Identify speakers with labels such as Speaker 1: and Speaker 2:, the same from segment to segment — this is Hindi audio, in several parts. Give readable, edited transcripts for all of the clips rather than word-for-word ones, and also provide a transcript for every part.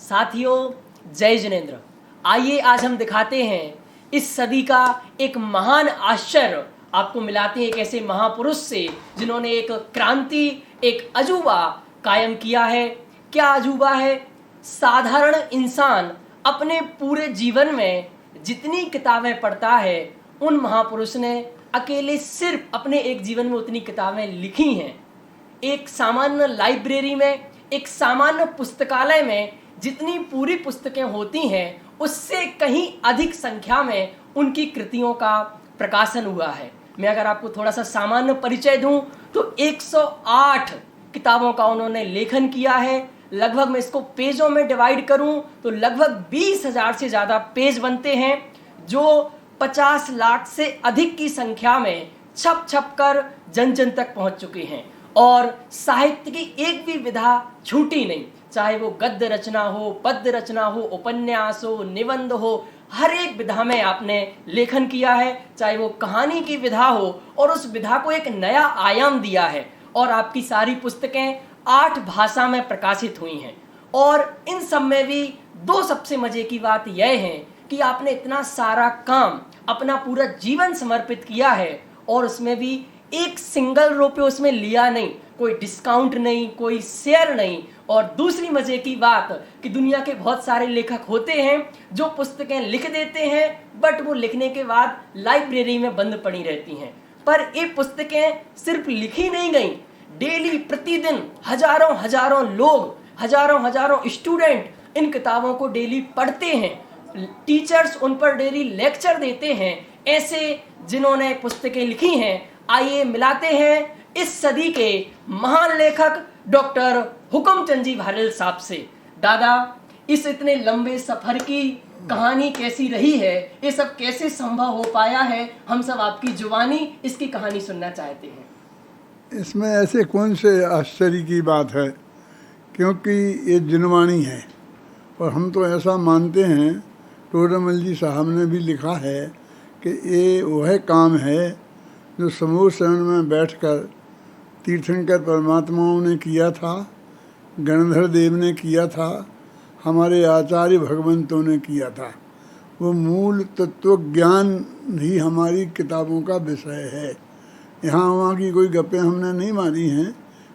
Speaker 1: साथियों, जय जिनेंद्र। आइए आज हम दिखाते हैं इस सदी का एक महान आश्चर्य आपको मिलाते हैं एक ऐसे महापुरुष से जिन्होंने एक क्रांति, एक अजूबा कायम किया है। क्या अजूबा है? साधारण इंसान अपने पूरे जीवन में जितनी किताबें पढ़ता है, उन महापुरुष ने अकेले सिर्फ अपने एक जीवन में उतनी किताबें लिखी हैं। एक सामान्य लाइब्रेरी में, एक सामान्य पुस्तकालय में जितनी पूरी पुस्तकें होती हैं, उससे कहीं अधिक संख्या में उनकी कृतियों का प्रकाशन हुआ है। मैं अगर आपको थोड़ा सा सामान्य परिचय दूं तो 108 किताबों का उन्होंने लेखन किया है। लगभग मैं इसको पेजों में डिवाइड करूं तो लगभग 20,000 से ज़्यादा पेज बनते हैं, जो 50 लाख से अधिक की संख्या में छप छप कर जन जन तक पहुंच चुके हैं। और साहित्य की एक भी विधा छूटी नहीं, चाहे वो गद्य रचना हो, पद्य रचना हो, उपन्यास हो, निबंध हो, हर एक विधा में आपने लेखन किया है। चाहे वो कहानी की विधा हो और उस विधा को एक नया आयाम दिया है। और आपकी सारी पुस्तकें 8 भाषा में प्रकाशित हुई हैं। और इन सब में भी दो सबसे मजे की बात यह है कि आपने इतना सारा काम, अपना पूरा जीवन समर्पित किया है और उसमें भी एक सिंगल रुपये उसमें लिया नहीं, कोई डिस्काउंट नहीं, कोई शेयर नहीं। और दूसरी मजे की बात कि दुनिया के बहुत सारे लेखक होते हैं जो पुस्तकें लिख देते हैं, बट वो लिखने के बाद लाइब्रेरी में बंद पड़ी रहती हैं। पर ये पुस्तकें सिर्फ लिखी नहीं गई, डेली प्रतिदिन हजारों हजारों लोग, हजारों हजारों स्टूडेंट इन किताबों को डेली पढ़ते हैं। टीचर्स उन पर डेली लेक्चर देते हैं, ऐसे जिन्होंने पुस्तकें लिखी हैं। आइए मिलाते हैं इस सदी के महान लेखक डॉक्टर हुकुमचंद जी भारेल साहब से। दादा, इस इतने लंबे सफर की कहानी कैसी रही है? ये सब कैसे संभव हो पाया है? हम सब आपकी जुबानी इसकी कहानी सुनना चाहते हैं।
Speaker 2: इसमें ऐसे कौन से आश्चर्य की बात है, क्योंकि ये जिनवाणी है। और हम तो ऐसा मानते हैं, टोडरमल जी साहब ने भी लिखा है कि ये वह काम है जो समूह शरण में बैठकर तीर्थंकर परमात्माओं ने किया था, गणधर देव ने किया था, हमारे आचार्य भगवंतों ने किया था। वो मूल तत्व ज्ञान ही हमारी किताबों का विषय है। यहाँ वहाँ की कोई गप्पें हमने नहीं मारी हैं,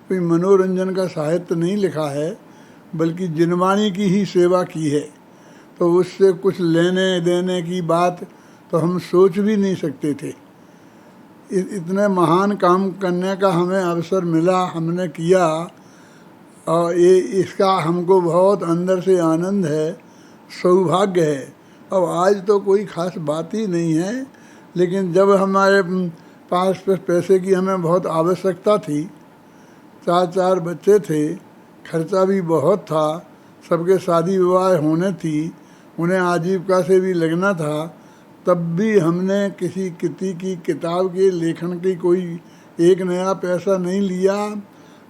Speaker 2: कोई मनोरंजन का साहित्य नहीं लिखा है, बल्कि जिनवाणी की ही सेवा की है। तो उससे कुछ लेने देने की बात तो हम सोच भी नहीं सकते थे। इतने महान काम करने का हमें अवसर मिला, हमने किया, और ये इसका हमको बहुत अंदर से आनंद है, सौभाग्य है। अब आज तो कोई खास बात ही नहीं है, लेकिन जब हमारे पास पैसे की हमें बहुत आवश्यकता थी, 4 बच्चे थे, खर्चा भी बहुत था, सबके शादी विवाह होने थी, उन्हें आजीविका से भी लगना था, तब भी हमने किसी की किताब के लेखन की कोई एक नया पैसा नहीं लिया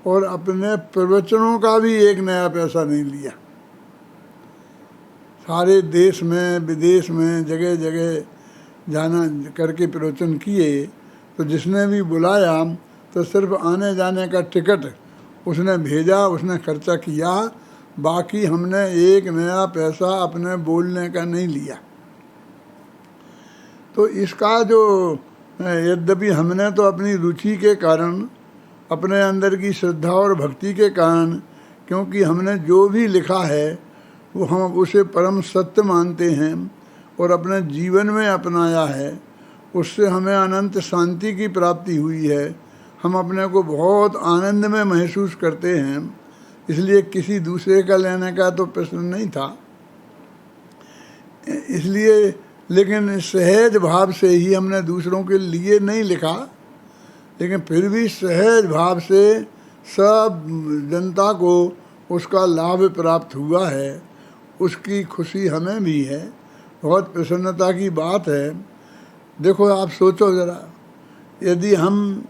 Speaker 2: और अपने प्रवचनों का भी एक नया पैसा नहीं लिया। सारे देश में विदेश में जगह जगह जाना करके प्रवचन किए, तो जिसने भी बुलाया तो सिर्फ आने जाने का टिकट उसने भेजा, उसने खर्चा किया, बाकी हमने एक नया पैसा अपने बोलने का नहीं लिया। तो इसका जो, यद्यपि हमने तो अपनी रुचि के कारण, अपने अंदर की श्रद्धा और भक्ति के कारण, क्योंकि हमने जो भी लिखा है वो हम उसे परम सत्य मानते हैं और अपने जीवन में अपनाया है, उससे हमें अनंत शांति की प्राप्ति हुई है। हम अपने को बहुत आनंद में महसूस करते हैं, इसलिए किसी दूसरे का लेने का तो प्रश्न नहीं था। इसलिए लेकिन सहज भाव से ही हमने दूसरों के लिए नहीं लिखा, लेकिन फिर भी सहज भाव से सब जनता को उसका लाभ प्राप्त हुआ है, उसकी खुशी हमें भी है। बहुत प्रसन्नता की बात है। देखो, आप सोचो ज़रा, यदि हम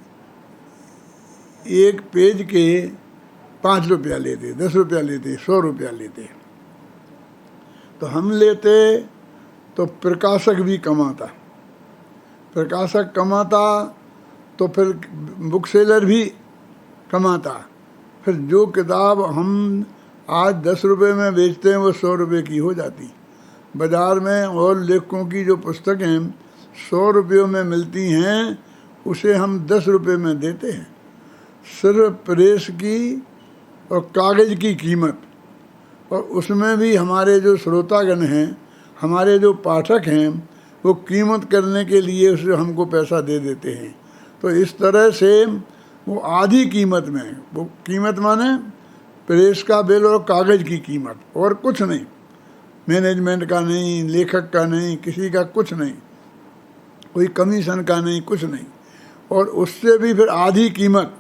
Speaker 2: एक पेज के 5 रुपया लेते, 10 रुपया लेते, 100 रुपया लेते, तो हम लेते तो प्रकाशक भी कमाता, प्रकाशक कमाता तो फिर बुक सेलर भी कमाता। फिर जो किताब हम आज 10 रुपये में बेचते हैं वो 100 रुपये की हो जाती। बाज़ार में और लेखकों की जो पुस्तकें 100 रुपयों में मिलती हैं उसे हम 10 रुपये में देते हैं। सिर्फ प्रेस की और कागज़ की कीमत, और उसमें भी हमारे जो श्रोतागण हैं, हमारे जो पाठक हैं, वो कीमत करने के लिए उसे हमको पैसा दे देते हैं। तो इस तरह से वो आधी कीमत में, वो कीमत माने प्रेस का बिल और कागज़ की कीमत, और कुछ नहीं, मैनेजमेंट का नहीं, लेखक का नहीं, किसी का कुछ नहीं, कोई कमीशन का नहीं, कुछ नहीं, और उससे भी फिर आधी कीमत।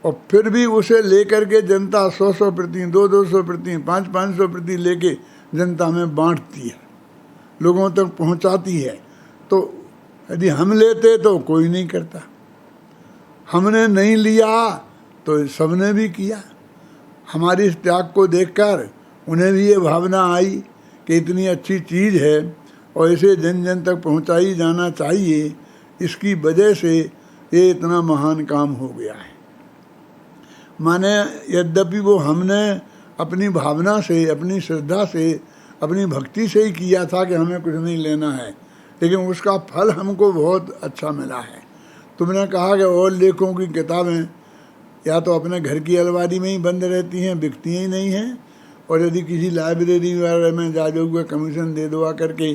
Speaker 2: और फिर भी उसे लेकर के जनता 100-100 प्रति, 200-200 प्रति, 500-500 प्रति लेके जनता में बांटती है, लोगों तक पहुंचाती है। तो यदि हम लेते तो कोई नहीं करता, हमने नहीं लिया तो सबने भी किया। हमारी इस त्याग को देखकर उन्हें भी ये भावना आई कि इतनी अच्छी चीज़ है और इसे जन जन तक पहुंचाई जाना चाहिए, इसकी वजह से ये इतना महान काम हो गया है। माने यद्यपि वो हमने अपनी भावना से, अपनी श्रद्धा से, अपनी भक्ति से ही किया था कि हमें कुछ नहीं लेना है, लेकिन उसका फल हमको बहुत अच्छा मिला है। तुमने कहा कि और लेखों की किताबें या तो अपने घर की अलमारी में ही बंद रहती हैं, बिकती ही नहीं हैं, और यदि किसी लाइब्रेरी वगैरह में जा जाओगे कमीशन दे दवा करके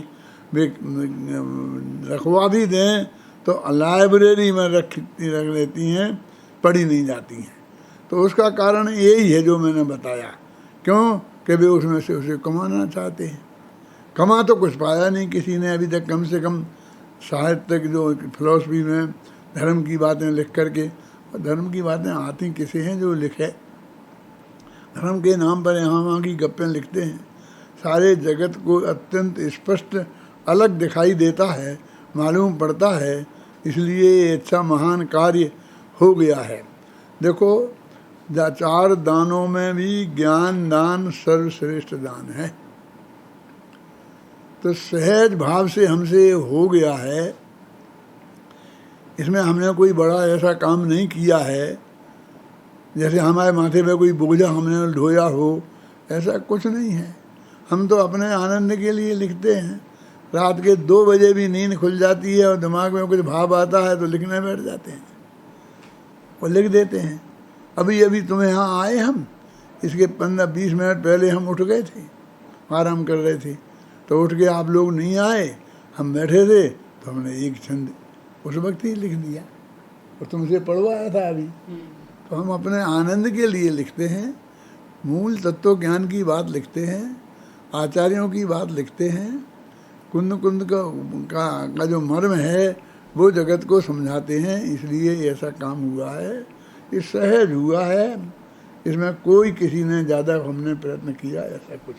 Speaker 2: रखवा भी दें तो लाइब्रेरी में रख लेती हैं, पढ़ी नहीं जाती हैं। तो उसका कारण यही है जो मैंने बताया। क्यों? कि वे उसमें से उसे कमाना चाहते हैं। कमा तो कुछ पाया नहीं किसी ने अभी तक, कम से कम साहित्य जो फिलॉसफी में धर्म की बातें लिख करके, और धर्म की बातें आती किसे हैं जो लिखे, धर्म के नाम पर यहाँ वहाँ की गप्पें लिखते हैं। सारे जगत को अत्यंत स्पष्ट अलग दिखाई देता है, मालूम पड़ता है, इसलिए ये अच्छा महान कार्य हो गया है। देखो, 4 दानों में भी ज्ञान दान सर्वश्रेष्ठ दान है। तो सहज भाव से हमसे हो गया है, इसमें हमने कोई बड़ा ऐसा काम नहीं किया है जैसे हमारे माथे पे कोई बोझा हमने ढोया हो, ऐसा कुछ नहीं है। हम तो अपने आनंद के लिए लिखते हैं। रात के 2 बजे भी नींद खुल जाती है और दिमाग में कुछ भाव आता है तो लिखने बैठ जाते हैं और लिख देते हैं। अभी तुम्हें यहाँ आए हम, इसके 15-20 मिनट पहले हम उठ गए थे, आराम कर रहे थे, तो उठ के आप लोग नहीं आए, हम बैठे थे तो हमने एक छंद उस वक्त ही लिख दिया और तुमसे पढ़वाया था अभी। तो हम अपने आनंद के लिए लिखते हैं, मूल तत्व ज्ञान की बात लिखते हैं, आचार्यों की बात लिखते हैं, कुंद कुंद का जो मर्म है वो जगत को समझाते हैं। इसलिए ऐसा काम हुआ है, ये सहज हुआ है, इसमें कोई किसी ने ज़्यादा हमने प्रयत्न किया ऐसा कुछ।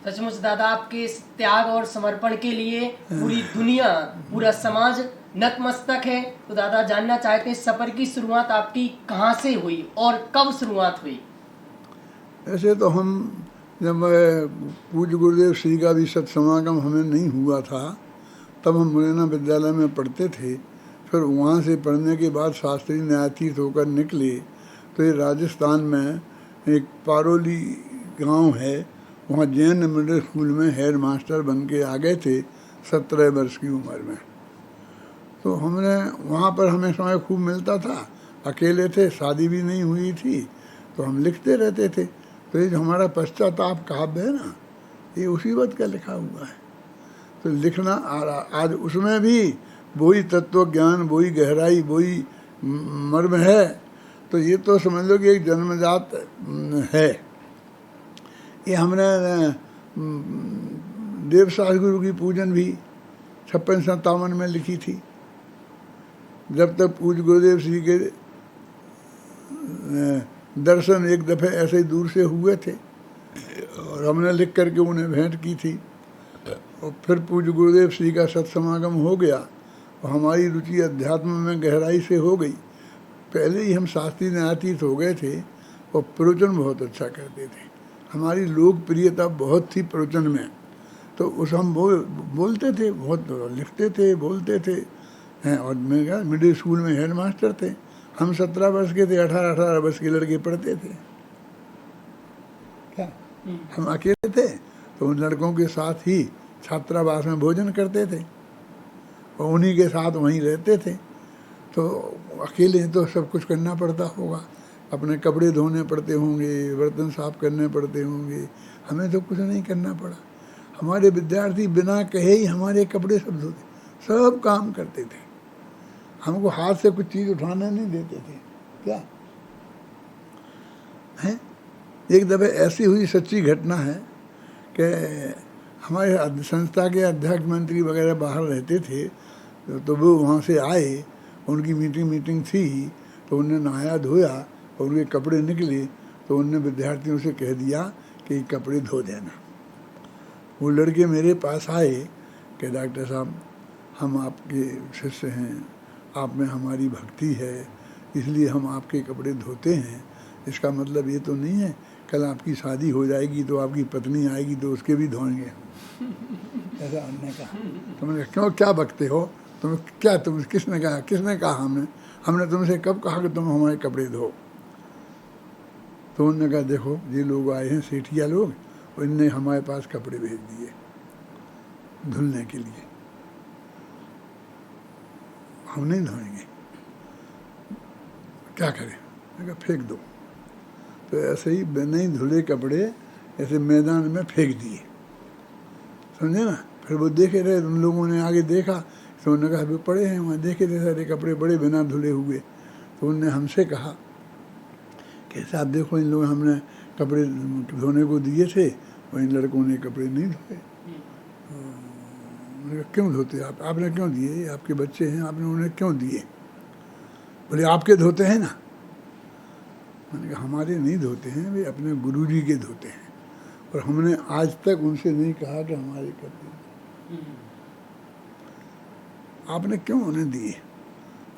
Speaker 1: सचमुच दादा, आपके इस त्याग और समर्पण के लिए पूरी दुनिया, पूरा समाज नतमस्तक है। तो दादा जानना चाहते हैं, सफर की शुरुआत आपकी कहाँ से हुई और कब शुरुआत हुई?
Speaker 2: ऐसे तो हम जब पूज्य गुरुदेव श्री का भी सत्समागम हमें नहीं हुआ था, तब हम मुरैना विद्यालय में पढ़ते थे। फिर वहाँ से पढ़ने के बाद शास्त्री न्यायाधीश होकर निकले तो ये राजस्थान में एक पारोली गांव है, वहाँ जैन मिडिल स्कूल में हेड मास्टर बन के आ गए थे 17 वर्ष की उम्र में। तो हमने वहाँ पर हमें समय खूब मिलता था, अकेले थे, शादी भी नहीं हुई थी, तो हम लिखते रहते थे। तो ये जो हमारा पश्चाताप काव्य है ना, ये उसी वक्त का लिखा हुआ है। तो लिखना आज उसमें भी वही तत्व ज्ञान, वही गहराई, वही मर्म है। तो ये तो समझ लो कि एक जन्मजात है। ये हमने देवसास गुरु की पूजन भी 56-57 में लिखी थी, जब तक पूज्य गुरुदेव श्री के दर्शन एक दफ़े ऐसे ही दूर से हुए थे और हमने लिख करके उन्हें भेंट की थी। और फिर पूज्य गुरुदेव श्री का सत्समागम हो गया और हमारी रुचि अध्यात्म में गहराई से हो गई। पहले ही हम शास्त्री न्यायाधीश हो गए थे और प्रवचन बहुत अच्छा करते थे, हमारी लोकप्रियता बहुत थी प्रवचन में। तो उस हम बोलते थे, बहुत लिखते थे, बोलते थे हैं। और मैं मिडिल स्कूल में हेड मास्टर थे, हम 17 वर्ष के थे, 18-18 वर्ष के लड़के पढ़ते थे। क्या हम अकेले थे तो उन लड़कों के साथ ही छात्रावास में भोजन करते थे और उन्हीं के साथ वहीं रहते थे। तो अकेले तो सब कुछ करना पड़ता होगा, अपने कपड़े धोने पड़ते होंगे, बर्तन साफ करने पड़ते होंगे। हमें तो कुछ नहीं करना पड़ा। हमारे विद्यार्थी बिना कहे ही हमारे कपड़े सब धोते, सब काम करते थे। हमको हाथ से कुछ चीज़ उठाना नहीं देते थे। क्या है, एक दफ़े ऐसी हुई सच्ची घटना है कि हमारे संस्था के अध्यक्ष मंत्री वगैरह बाहर रहते थे, तो वो वहाँ से आए, उनकी मीटिंग थी, तो उन्होंने नहाया धोया और उनके कपड़े निकले, तो उनने विद्यार्थियों से कह दिया कि ये कपड़े धो देना। वो लड़के मेरे पास आए कि डॉक्टर साहब, हम आपके शिष्य हैं, आप में हमारी भक्ति है, इसलिए हम आपके कपड़े धोते हैं। इसका मतलब ये तो नहीं है कल आपकी शादी हो जाएगी तो आपकी पत्नी आएगी तो उसके भी धोएंगे। ऐसा हमने कहा। तुमने क्यों, क्या बकते हो तुम, क्या तुम, किसने कहा हमने तुमसे कब कहा कि तुम हमारे कपड़े धो। तो उन्होंने कहा देखो ये लोग आए हैं सेठिया लोग, और इनने हमारे पास कपड़े भेज दिए धुलने के लिए, हम नहीं धोएंगे, क्या करें। मैंने कहा फेंक दो। तो ऐसे ही नहीं धुले कपड़े ऐसे मैदान में फेंक दिए, समझे ना। फिर वो देखे रहे, उन लोगों ने आगे देखा तो उन्होंने कहा अभी पड़े हैं वहाँ, देखे थे सारे कपड़े बड़े बिना धुले हुए। तो उनने हमसे कहा कि साहब देखो, इन लोगों हमने कपड़े धोने को दिए थे और इन लड़कों ने कपड़े नहीं धोए। मैंने कहा क्यों धोते आप, आपने क्यों दिए, आपके बच्चे हैं, आपने उन्हें क्यों दिए। बोले आपके धोते हैं ना। मैंने कहा हमारे नहीं धोते हैं, वे अपने गुरुजी के धोते हैं, और हमने आज तक उनसे नहीं कहा कि हमारे कपड़े आपने क्यों उन्हें दिए।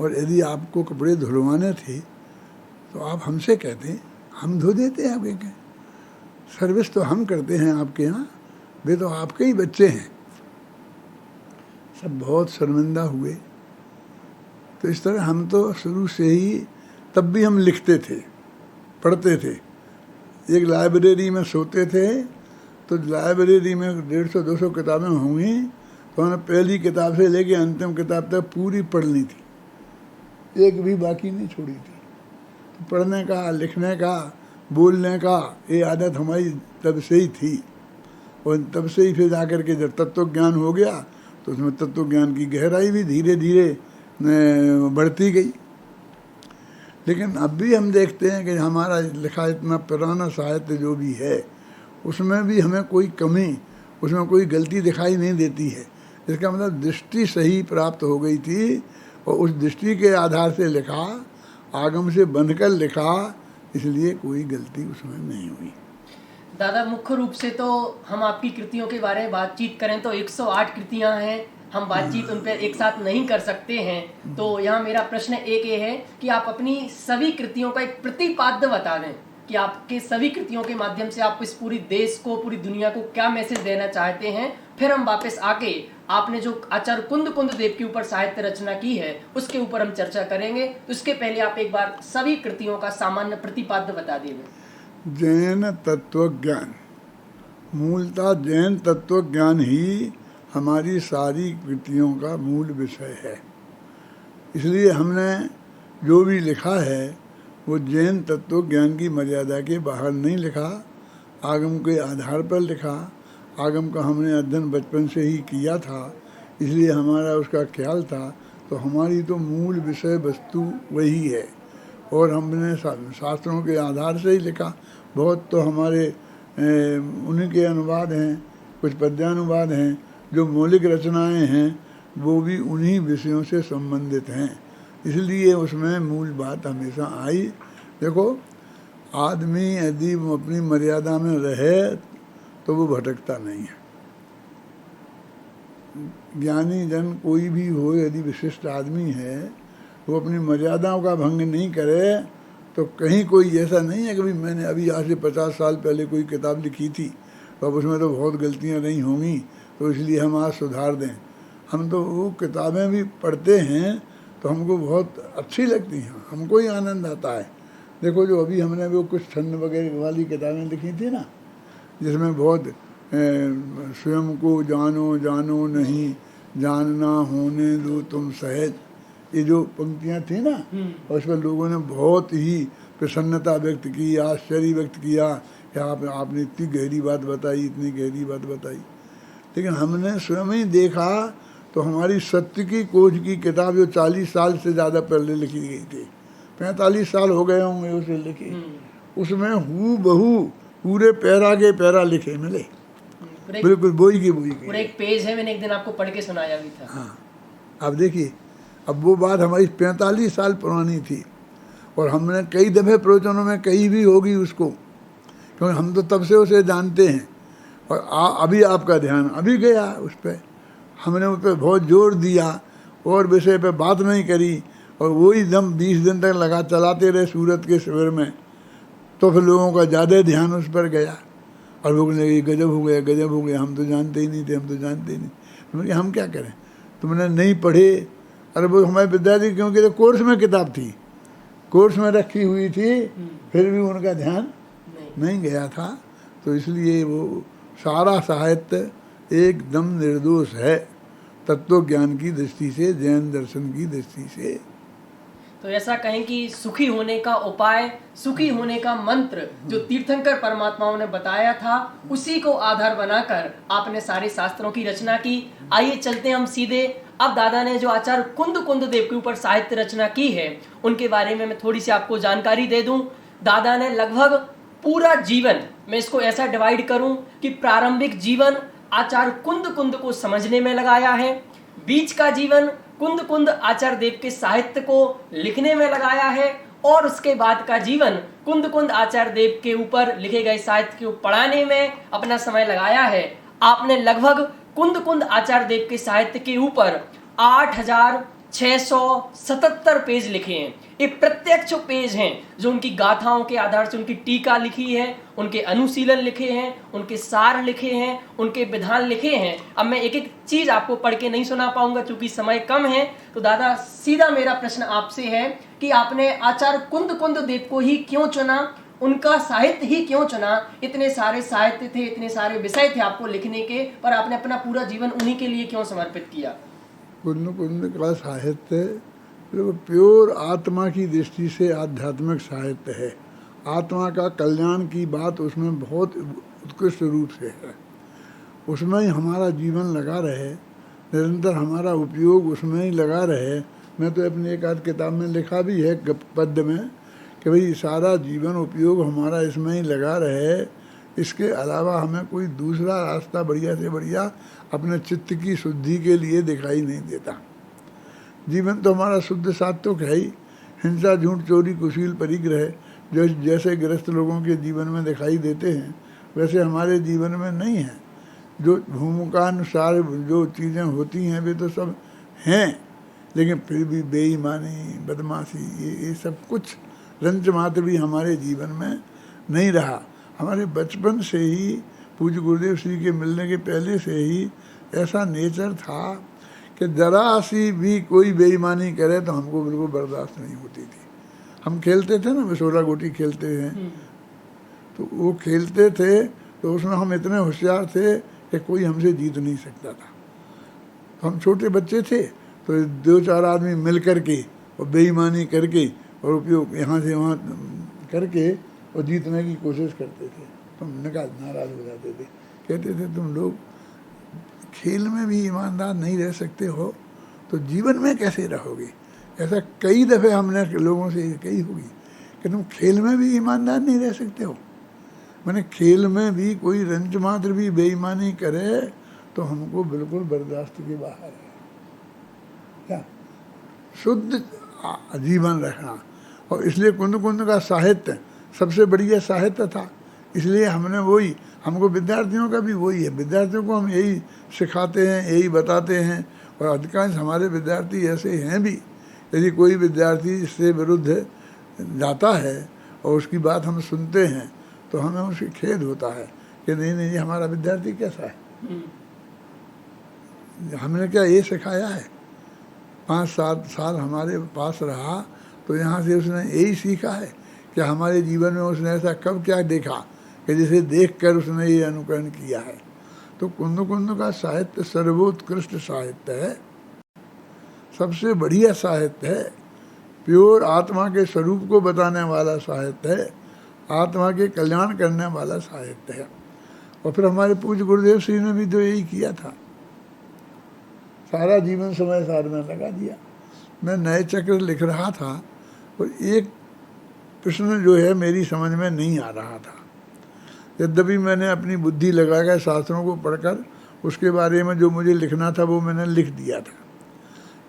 Speaker 2: और यदि आपको कपड़े धुलवाने थे तो आप हमसे कहते, हम धो देते हैं आपके क्या, सर्विस तो हम करते हैं आपके यहाँ, वे तो आपके ही बच्चे हैं। सब बहुत शर्मिंदा हुए। तो इस तरह हम तो शुरू से ही, तब भी हम लिखते थे, पढ़ते थे। एक लाइब्रेरी में सोते थे तो लाइब्रेरी में 150-200 किताबें होंगी, तो हमने पहली किताब से लेके अंतिम किताब तक पूरी पढ़ ली थी, एक भी बाकी नहीं छोड़ी थी। तो पढ़ने का, लिखने का, बोलने का ये आदत हमारी तब से ही थी। और तब से ही फिर जाकर के जब तत्व ज्ञान हो गया तो उसमें तत्व ज्ञान की गहराई भी धीरे धीरे बढ़ती गई। लेकिन अब भी हम देखते हैं कि हमारा लिखा इतना पुराना साहित्य जो भी है, उसमें भी हमें कोई कमी, उसमें कोई गलती दिखाई नहीं देती है। इसका मतलब दृष्टि सही प्राप्त हो गई थी, और उस दृष्टि के आधार से लिखा, आगम से बनकर लिखा, इसलिए कोई गलती उसमें नहीं हुई।
Speaker 1: दादा, मुख्य रूप से तो हम आपकी कृतियों के बारे में बातचीत करें तो 108 कृतियां हैं, हम बातचीत उन पर एक साथ नहीं कर सकते हैं। तो यहाँ मेरा प्रश्न एक ये है कि आप अपनी सभी कृतियों का एक प्रतिपाद्य बता दें कि आपके सभी कृतियों के माध्यम से आप इस पूरी देश को, पूरी दुनिया को क्या मैसेज देना चाहते हैं। फिर हम वापस आके आपने जो आचार्य कुंद देव के ऊपर साहित्य रचना की है उसके ऊपर हम चर्चा करेंगे। तो उसके पहले आप एक बार सभी कृतियों का सामान्य प्रतिपाद्य बता दीजिए।
Speaker 2: जैन तत्व ज्ञान, मूलतः जैन तत्व ज्ञान ही हमारी सारी कृतियों का मूल विषय है। इसलिए हमने जो भी लिखा है वो जैन तत्व ज्ञान की मर्यादा के बाहर नहीं लिखा, आगम के आधार पर लिखा। आगम का हमने अध्ययन बचपन से ही किया था, इसलिए हमारा उसका ख्याल था। तो हमारी तो मूल विषय वस्तु वही है, और हमने शास्त्रों के आधार से ही लिखा। बहुत तो हमारे उन्हीं के अनुवाद हैं, कुछ पद्यानुवाद हैं, जो मौलिक रचनाएं हैं वो भी उन्हीं विषयों से संबंधित हैं। इसलिए उसमें मूल बात हमेशा आई। देखो, आदमी यदि अपनी मर्यादा में रहे तो वो भटकता नहीं है। ज्ञानी जन कोई भी हो, यदि विशिष्ट आदमी है, वो अपनी मर्यादाओं का भंग नहीं करे तो कहीं कोई ऐसा नहीं है कि भाई मैंने अभी आज से 50 साल पहले कोई किताब लिखी थी तो अब उसमें तो बहुत गलतियां नहीं होंगी तो इसलिए हम आज सुधार दें। हम तो वो किताबें भी पढ़ते हैं तो हमको बहुत अच्छी लगती हैं, हमको ही आनंद आता है। देखो जो अभी हमने वो कुछ छंद वगैरह वाली किताबें लिखी थी ना, जिसमें बहुत स्वयं को जानो जानो नहीं, जानना होने दो तुम सहज, ये जो पंक्तियाँ थी ना, और उस पर लोगों ने बहुत ही प्रसन्नता व्यक्त की, आश्चर्य व्यक्त किया कि आपने इतनी गहरी बात बताई, इतनी गहरी बात बताई। लेकिन हमने स्वयं ही देखा तो हमारी सत्य की खोज की किताब जो 40 साल से ज़्यादा पहले लिखी गई थी, 45 साल हो गए होंगे उसे लिखे, उसमें हूबहू पूरे पैरा के पैरा लिखे मिले, बिल्कुल बोई की बोई
Speaker 1: पूरा एक पेज है, मैंने एक दिन आपको पढ़ के सुनाया भी था।
Speaker 2: हाँ, अब देखिए, अब वो बात हमारी 45 साल पुरानी थी और हमने कई दफ़े प्रवचनों में कही भी होगी उसको, क्योंकि हम तो तब से उसे जानते हैं। और अभी आपका ध्यान अभी गया उस पर, हमने उस पर बहुत जोर दिया और विषय पे बात नहीं करी, और वही दम 20 दिन तक लगा चलाते रहे सूरत के शिविर में, तो फिर लोगों का ज़्यादा ध्यान उस पर गया और लोग लगे गजब हो गया, गजब हो गया, हम तो जानते ही नहीं थे, हम तो जानते ही नहीं। तो हम क्या करें, तुमने नहीं पढ़े। अरे वो हमारे विद्यार्थी, क्योंकि तो कोर्स में किताब थी, कोर्स में रखी हुई थी, फिर भी उनका ध्यान नहीं गया था। तो इसलिए वो सारा साहित्य एकदम निर्दोष है तत्व ज्ञान की दृष्टि से, जैन दर्शन की दृष्टि से।
Speaker 1: तो ऐसा कहें कि सुखी होने का उपाय, सुखी होने का मंत्र जो तीर्थंकर परमात्माओं ने बताया था, उसी को आधार बनाकर आपने सारे शास्त्रों की रचना की। आइए चलते हैं हम सीधे, अब दादा ने जो आचार्य कुंद देव के ऊपर साहित्य रचना की है उनके बारे में मैं थोड़ी सी आपको जानकारी दे दूं। दादा ने लगभग पूरा जीवन, मैं इसको ऐसा डिवाइड करूं कि प्रारंभिक जीवन आचार्य कुंद को समझने में लगाया है, बीच का जीवन कुंद आचार्य देव के साहित्य को लिखने में लगाया है, और उसके बाद का जीवन कुंद आचार्य देव के ऊपर लिखे गए साहित्य को पढ़ाने में अपना समय लगाया है। आपने लगभग कुंद आचार्य देव के साहित्य के ऊपर 8677 पेज लिखे हैं। ये प्रत्यक्ष पेज हैं जो उनकी गाथाओं के आधार से उनकी टीका लिखी है, उनके अनुशीलन लिखे हैं, उनके सार लिखे हैं, उनके विधान लिखे हैं। अब मैं एक एक चीज आपको पढ़ के नहीं सुना पाऊंगा क्योंकि समय कम है। तो दादा, सीधा मेरा प्रश्न आपसे है कि आपने आचार्य कुंद देव को ही क्यों चुना, उनका साहित्य ही क्यों चुना? इतने सारे साहित्य थे, इतने सारे विषय थे आपको लिखने के, पर आपने अपना पूरा जीवन उन्हीं के लिए क्यों समर्पित किया?
Speaker 2: कुंद का साहित्य प्योर आत्मा की दृष्टि से आध्यात्मिक साहित्य है। आत्मा का कल्याण की बात उसमें बहुत उत्कृष्ट रूप से है। उसमें ही हमारा जीवन लगा रहे, निरंतर हमारा उपयोग उसमें ही लगा रहे। मैं तो अपनी एक आध किताब में लिखा भी है पद्य में कि भाई सारा जीवन उपयोग हमारा इसमें ही लगा रहे, इसके अलावा हमें कोई दूसरा रास्ता बढ़िया से बढ़िया अपने चित्त की शुद्धि के लिए दिखाई नहीं देता। जीवन तो हमारा शुद्ध सात्विक है ही, हिंसा झूठ चोरी कुशील परिग्रह जैसे गृहस्थ लोगों के जीवन में दिखाई देते हैं वैसे हमारे जीवन में नहीं है। जो भूमिकानुसार जो चीज़ें होती हैं वे तो सब हैं, लेकिन फिर भी बेईमानी, बदमाशी, ये सब कुछ रंच मात्र भी हमारे जीवन में नहीं रहा। हमारे बचपन से ही पूज्य गुरुदेव श्री के मिलने के पहले से ही ऐसा नेचर था कि ज़रा सी भी कोई बेईमानी करे तो हमको बिल्कुल बर्दाश्त नहीं होती थी। हम खेलते थे ना, विशोरा गोटी खेलते हैं, तो वो खेलते थे तो उसमें हम इतने होशियार थे कि कोई हमसे जीत नहीं सकता था। तो हम छोटे बच्चे थे तो 2-4 आदमी मिल करके और बेईमानी करके और उपयोग यहाँ से वहाँ करके और जीतने की कोशिश करते थे। तो हम नाराज़ हो जाते थे, कहते थे तुम लोग खेल में भी ईमानदार नहीं रह सकते हो तो जीवन में कैसे रहोगे। ऐसा कई दफ़े हमने लोगों से कही होगी कि तुम खेल में भी ईमानदार नहीं रह सकते हो। मैंने खेल में भी कोई रंच मात्र भी बेईमानी करे तो हमको बिल्कुल बर्दाश्त के बाहर है। क्या शुद्ध जीवन रखना, और इसलिए कुंद का साहित्य सबसे बढ़िया साहित्य था। इसलिए हमने वही, हमको विद्यार्थियों का भी वही है, विद्यार्थियों को हम यही सिखाते हैं, यही बताते हैं। और अधिकांश हमारे विद्यार्थी ऐसे हैं भी, यदि कोई विद्यार्थी इससे विरुद्ध जाता है और उसकी बात हम सुनते हैं तो हमें उसकी खेद होता है कि नहीं ये हमारा विद्यार्थी कैसा है। हमने क्या ये सिखाया है? 5-7 साल हमारे पास रहा तो यहाँ से उसने यही सीखा है कि हमारे जीवन में उसने ऐसा कब क्या देखा कि कि जिसे देखकर उसने ये अनुकरण किया है। तो कुंद कुंद का साहित्य सर्वोत्कृष्ट साहित्य है, सबसे बढ़िया साहित्य है, प्योर आत्मा के स्वरूप को बताने वाला साहित्य है, आत्मा के कल्याण करने वाला साहित्य है। और फिर हमारे पूज्य गुरुदेव श्री ने भी तो यही किया था, सारा जीवन समय सार में लगा दिया। मैं नए चक्र लिख रहा था और एक प्रश्न जो है मेरी समझ में नहीं आ रहा था, यद्यपि मैंने अपनी बुद्धि लगाकर शास्त्रों को पढ़कर उसके बारे में जो मुझे लिखना था वो मैंने लिख दिया था।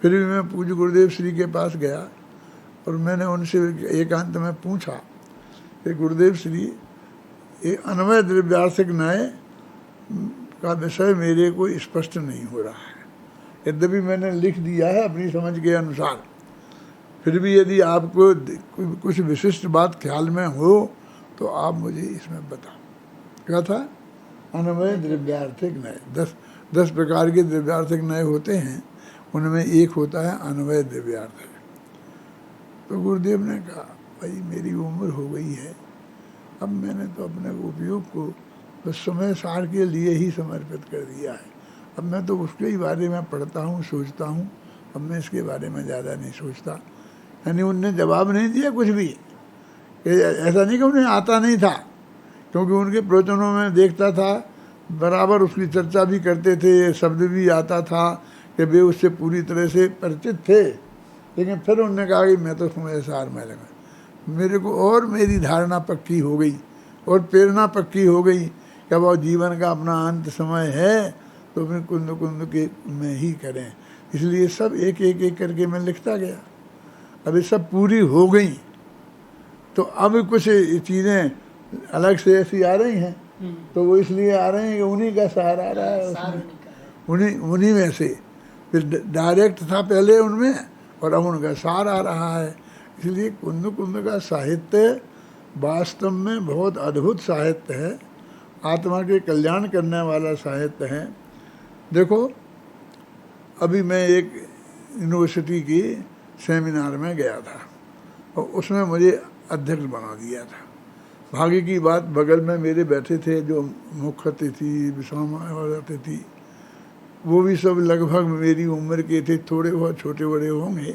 Speaker 2: फिर भी मैं पूज्य गुरुदेव श्री के पास गया और मैंने उनसे एकांत में पूछा कि गुरुदेव श्री, ये अन्वय द्रव्यार्थिक न्याय का विषय मेरे को स्पष्ट नहीं हो रहा है, यद्यपि मैंने लिख दिया है अपनी समझ के अनुसार, फिर भी यदि आपको कुछ विशिष्ट बात ख्याल में हो तो आप मुझे इसमें बताओ। क्या था? अन्वय द्रव्यार्थिक न्याय। 10 प्रकार के द्रव्यार्थिक न्याय होते हैं, उनमें एक होता है अन्वय द्रव्यार्थिक। तो गुरुदेव ने कहा, भाई मेरी उम्र हो गई है, अब मैंने तो अपने उपयोग को बस समय सार के लिए ही समर्पित कर दिया है, अब मैं तो उसके ही बारे में पढ़ता हूँ, सोचता हूँ, अब मैं इसके बारे में ज़्यादा नहीं सोचता। यानी उनने जवाब नहीं दिया कुछ भी, ऐसा नहीं कि उन्हें आता नहीं था, क्योंकि उनके प्रवचनों में देखता था बराबर उसकी चर्चा भी करते थे, शब्द भी आता था कि वे उससे पूरी तरह से परिचित थे। लेकिन फिर उन्होंने कहा कि मैं तो समय सार में लगा, मेरे को और मेरी धारणा पक्की हो गई और प्रेरणा पक्की हो गई कि अब जीवन का अपना अंत समय है तो फिर कुंद कुंद के में ही करें। इसलिए सब एक एक एक करके मैं लिखता गया। अब ये सब पूरी हो गई तो अब कुछ चीज़ें अलग से ऐसी आ रही हैं, तो वो इसलिए आ रहे हैं कि उन्हीं का सहारा आ रहा है उसमें, उन्हीं में से। फिर डायरेक्ट था पहले उनमें और अब उनका सार आ रहा है। इसलिए कुंद कुंद का साहित्य वास्तव में बहुत अद्भुत साहित्य है, आत्मा के कल्याण करने वाला साहित्य है। देखो, अभी मैं एक यूनिवर्सिटी की सेमिनार में गया था और उसमें मुझे अध्यक्ष बना दिया था। भाग्य की बात, बगल में मेरे बैठे थे जो मुख्य अतिथि विश्रामा और अतिथि, वो भी सब लगभग मेरी उम्र के थे, थोड़े बहुत छोटे बड़े होंगे,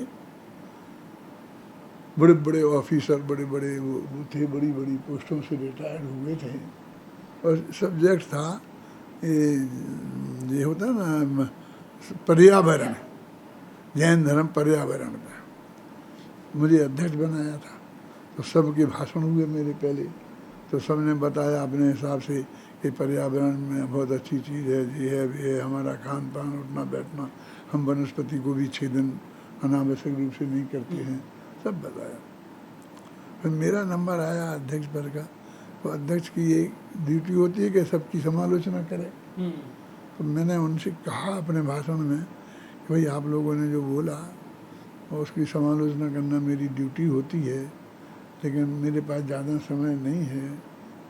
Speaker 2: बड़े बड़े ऑफिसर, बड़े बड़े वो थे, बड़ी बड़ी पोस्टों से रिटायर्ड हुए थे। और सब्जेक्ट था ये होता ना पर्यावरण, जैन धर्म पर्यावरण पर मुझे अध्यक्ष बनाया था। तो सबके भाषण हुए मेरे पहले, तो सबने बताया अपने हिसाब से कि पर्यावरण में बहुत अच्छी चीज़ है, ये है वे है, हमारा खान पान, उठना बैठना, हम वनस्पति को भी छेदन अनावश्यक रूप से नहीं करते हैं, सब बताया। फिर मेरा नंबर आया अध्यक्ष पद का। तो अध्यक्ष की ये ड्यूटी होती है कि सबकी समालोचना करे। तो मैंने उनसे कहा अपने भाषण में कि भाई आप लोगों ने जो बोला और उसकी समालोचना करना मेरी ड्यूटी होती है, लेकिन मेरे पास ज़्यादा समय नहीं है।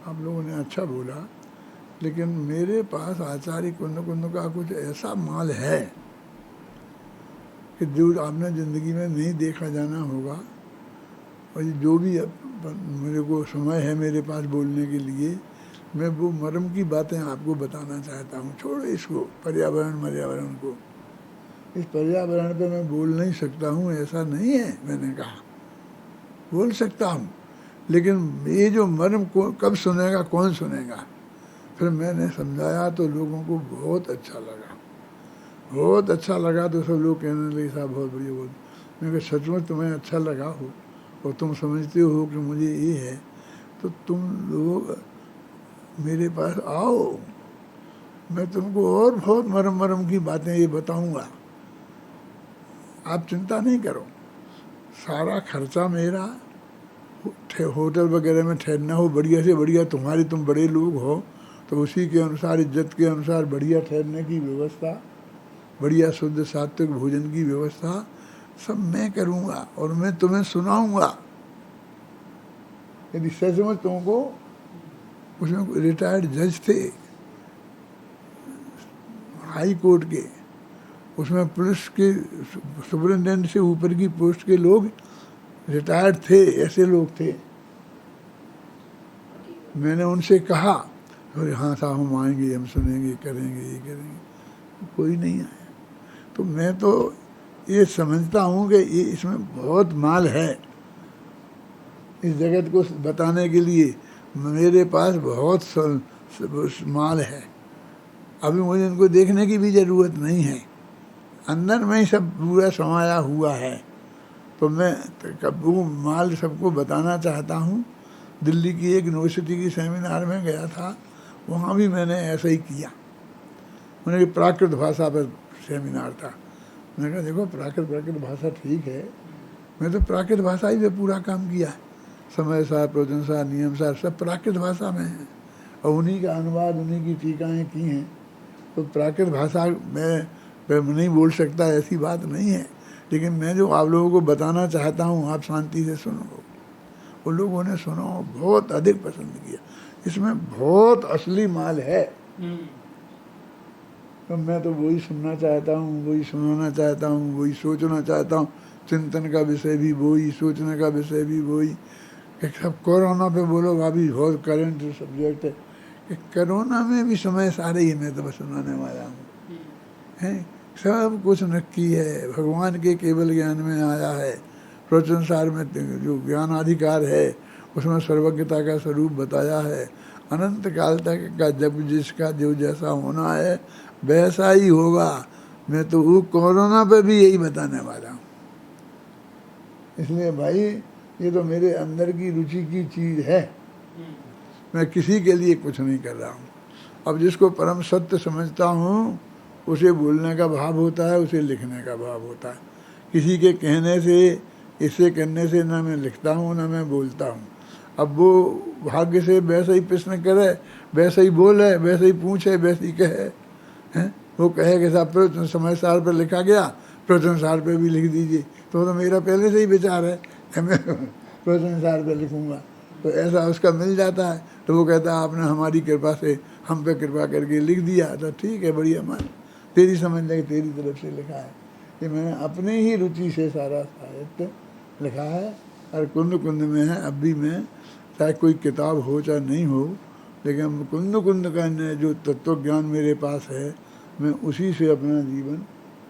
Speaker 2: आप लोगों ने अच्छा बोला, लेकिन मेरे पास आचार्य कुंद कुंद का कुछ ऐसा माल है कि जो आपने ज़िंदगी में नहीं देखा जाना होगा। और जो भी मेरे को समय है मेरे पास बोलने के लिए, मैं वो मर्म की बातें आपको बताना चाहता हूँ। छोड़ो इसको, पर्यावरण को, इस पर्यावरण पे मैं बोल नहीं सकता हूँ, ऐसा नहीं है। मैंने कहा बोल सकता हूँ, लेकिन ये जो मर्म को कब सुनेगा, कौन सुनेगा। फिर मैंने समझाया तो लोगों को बहुत अच्छा लगा, बहुत अच्छा लगा। तो सब लोग कहने लगे साहब बहुत बढ़िया बोल। मैं कहा सचमुच तुम्हें अच्छा लगा हो और तुम समझते हो कि मुझे ये है, तो तुम लोग मेरे पास आओ, मैं तुमको और बहुत मरम की बातें ये बताऊंगा। आप चिंता नहीं करो, सारा खर्चा मेरा, होटल वगैरह में ठहरना हो बढ़िया से बढ़िया, तुम बड़े लोग हो तो उसी के अनुसार, इज्जत के अनुसार बढ़िया ठहरने की व्यवस्था, बढ़िया शुद्ध सात्विक भोजन की व्यवस्था सब मैं करूँगा और मैं तुम्हें सुनाऊँगा। यदि सचमुच तुमको, उसमें रिटायर्ड जज थे हाई कोर्ट के, उसमें पुलिस के सुपरिटेंडेंट से ऊपर की पोस्ट के लोग रिटायर्ड थे, ऐसे लोग थे मैंने उनसे कहा, अरे हाँ साहब हम आएंगे, हम सुनेंगे, करेंगे, ये करेंगे, कोई नहीं आया। तो मैं तो ये समझता हूँ कि ये इसमें बहुत माल है। इस जगत को बताने के लिए मेरे पास बहुत माल है। अभी मुझे इनको देखने की भी ज़रूरत नहीं है, अंदर में ही सब पूरा समाया हुआ है। तो मैं वो माल सबको बताना चाहता हूँ। दिल्ली की एक यूनिवर्सिटी की सेमिनार में गया था, वहाँ भी मैंने ऐसा ही किया। मैंने प्राकृत भाषा पर सेमिनार था। मैंने कहा देखो प्राकृत भाषा ठीक है, मैं तो प्राकृत भाषा ही पे पूरा काम किया है। समय सार, प्रवचन सार, नियम सार सब प्राकृत भाषा में है, और उन्हीं का अनुवाद, उन्हीं की टीकाएँ की हैं। तो प्राकृत भाषा मैं नहीं बोल सकता, ऐसी बात नहीं है, लेकिन मैं जो आप लोगों को बताना चाहता हूँ आप शांति से सुनो। उन लोगों ने सुनो, बहुत अधिक पसंद किया। इसमें बहुत असली माल है। तो मैं तो वही सुनना चाहता हूँ, वही सुनाना चाहता हूँ, वही सोचना चाहता हूँ। चिंतन का विषय भी वही, सोचने का विषय भी वही। कि सब कोरोना पे बोलो, अभी बहुत करंट सब्जेक्ट है कि कोरोना में भी समय सारे ही मैं तो सुनाने वाला हूँ। हैं, सब कुछ नक्की है, भगवान के केवल ज्ञान में आया है। प्रवचन सार में जो ज्ञानाधिकार है उसमें सर्वज्ञता का स्वरूप बताया है। अनंत काल तक का जब जिसका जो जैसा होना है वैसा ही होगा। मैं तो वो कोरोना पे भी यही बताने वाला हूँ। इसलिए भाई ये तो मेरे अंदर की रुचि की चीज़ है, मैं किसी के लिए कुछ नहीं कर रहा हूँ। अब जिसको परम सत्य समझता हूँ उसे बोलने का भाव होता है, उसे लिखने का भाव होता है। किसी के कहने से, इससे करने से ना मैं लिखता हूँ ना मैं बोलता हूँ। अब वो भाग्य से वैसे ही प्रश्न करे, वैसे ही बोले, वैसे ही पूछे, वैसे ही कहे। हैं, वो कहे कि साहब प्रवचन समय सार पर लिखा गया, प्रवचन सार पर भी लिख दीजिए। तो मेरा पहले से ही विचार है कि मैं प्रवचन सार पर लिखूँगा। तो ऐसा उसका मिल जाता है। तो वो कहता है आपने हमारी कृपा से हम पे कृपा करके लिख दिया, तो ठीक है, बढ़िया मान, तेरी समझ लगे, तेरी तरफ से लिखा है। कि मैंने अपने ही रुचि से सारा साहित्य लिखा है। और कुंद कुंद में है। अब भी मैं, चाहे कोई किताब हो चाहे नहीं हो, लेकिन कुंद कुंद का जो तत्व ज्ञान मेरे पास है, मैं उसी से अपना जीवन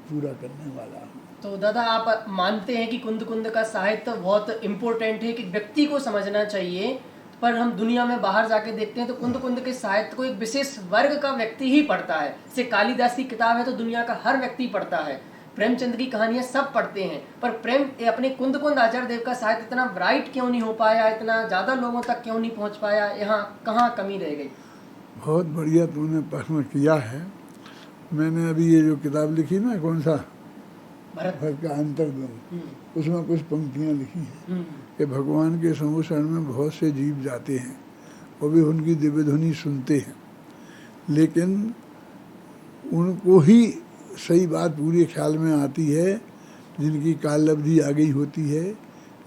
Speaker 2: पूरा करने वाला हूँ।
Speaker 1: तो दादा आप मानते हैं कि कुंद कुंद का साहित्य बहुत इम्पोर्टेंट है, कि व्यक्ति को समझना चाहिए, पर हम दुनिया में बाहर जाके देखते हैं तो कुंद कुंद के साहित्य को एक विशेष वर्ग का व्यक्ति ही पढ़ता है। जैसे कालिदास की किताब है तो दुनिया का हर व्यक्ति पढ़ता है, प्रेमचंद की कहानियां सब पढ़ते हैं, पर अपने कुंद कुंद आचार्य देव का साहित्य इतना ब्राइट क्यों नहीं हो पाया, इतना ज़्यादा लोगों तक क्यों नहीं पहुंच पाया, यहाँ कहाँ कमी रह गई?
Speaker 2: बहुत बढ़िया तुमने प्रश्न किया है। मैंने अभी ये जो किताब लिखी ना, कौन सा, भरत का अंतर्द्वंद, उसमें कुछ पंक्तियाँ लिखी हैं कि भगवान के समुशरण में बहुत से जीव जाते हैं, वो भी उनकी दिव्य ध्वनि सुनते हैं, लेकिन उनको ही सही बात पूरी ख्याल में आती है जिनकी काल अवधि आ गई होती है,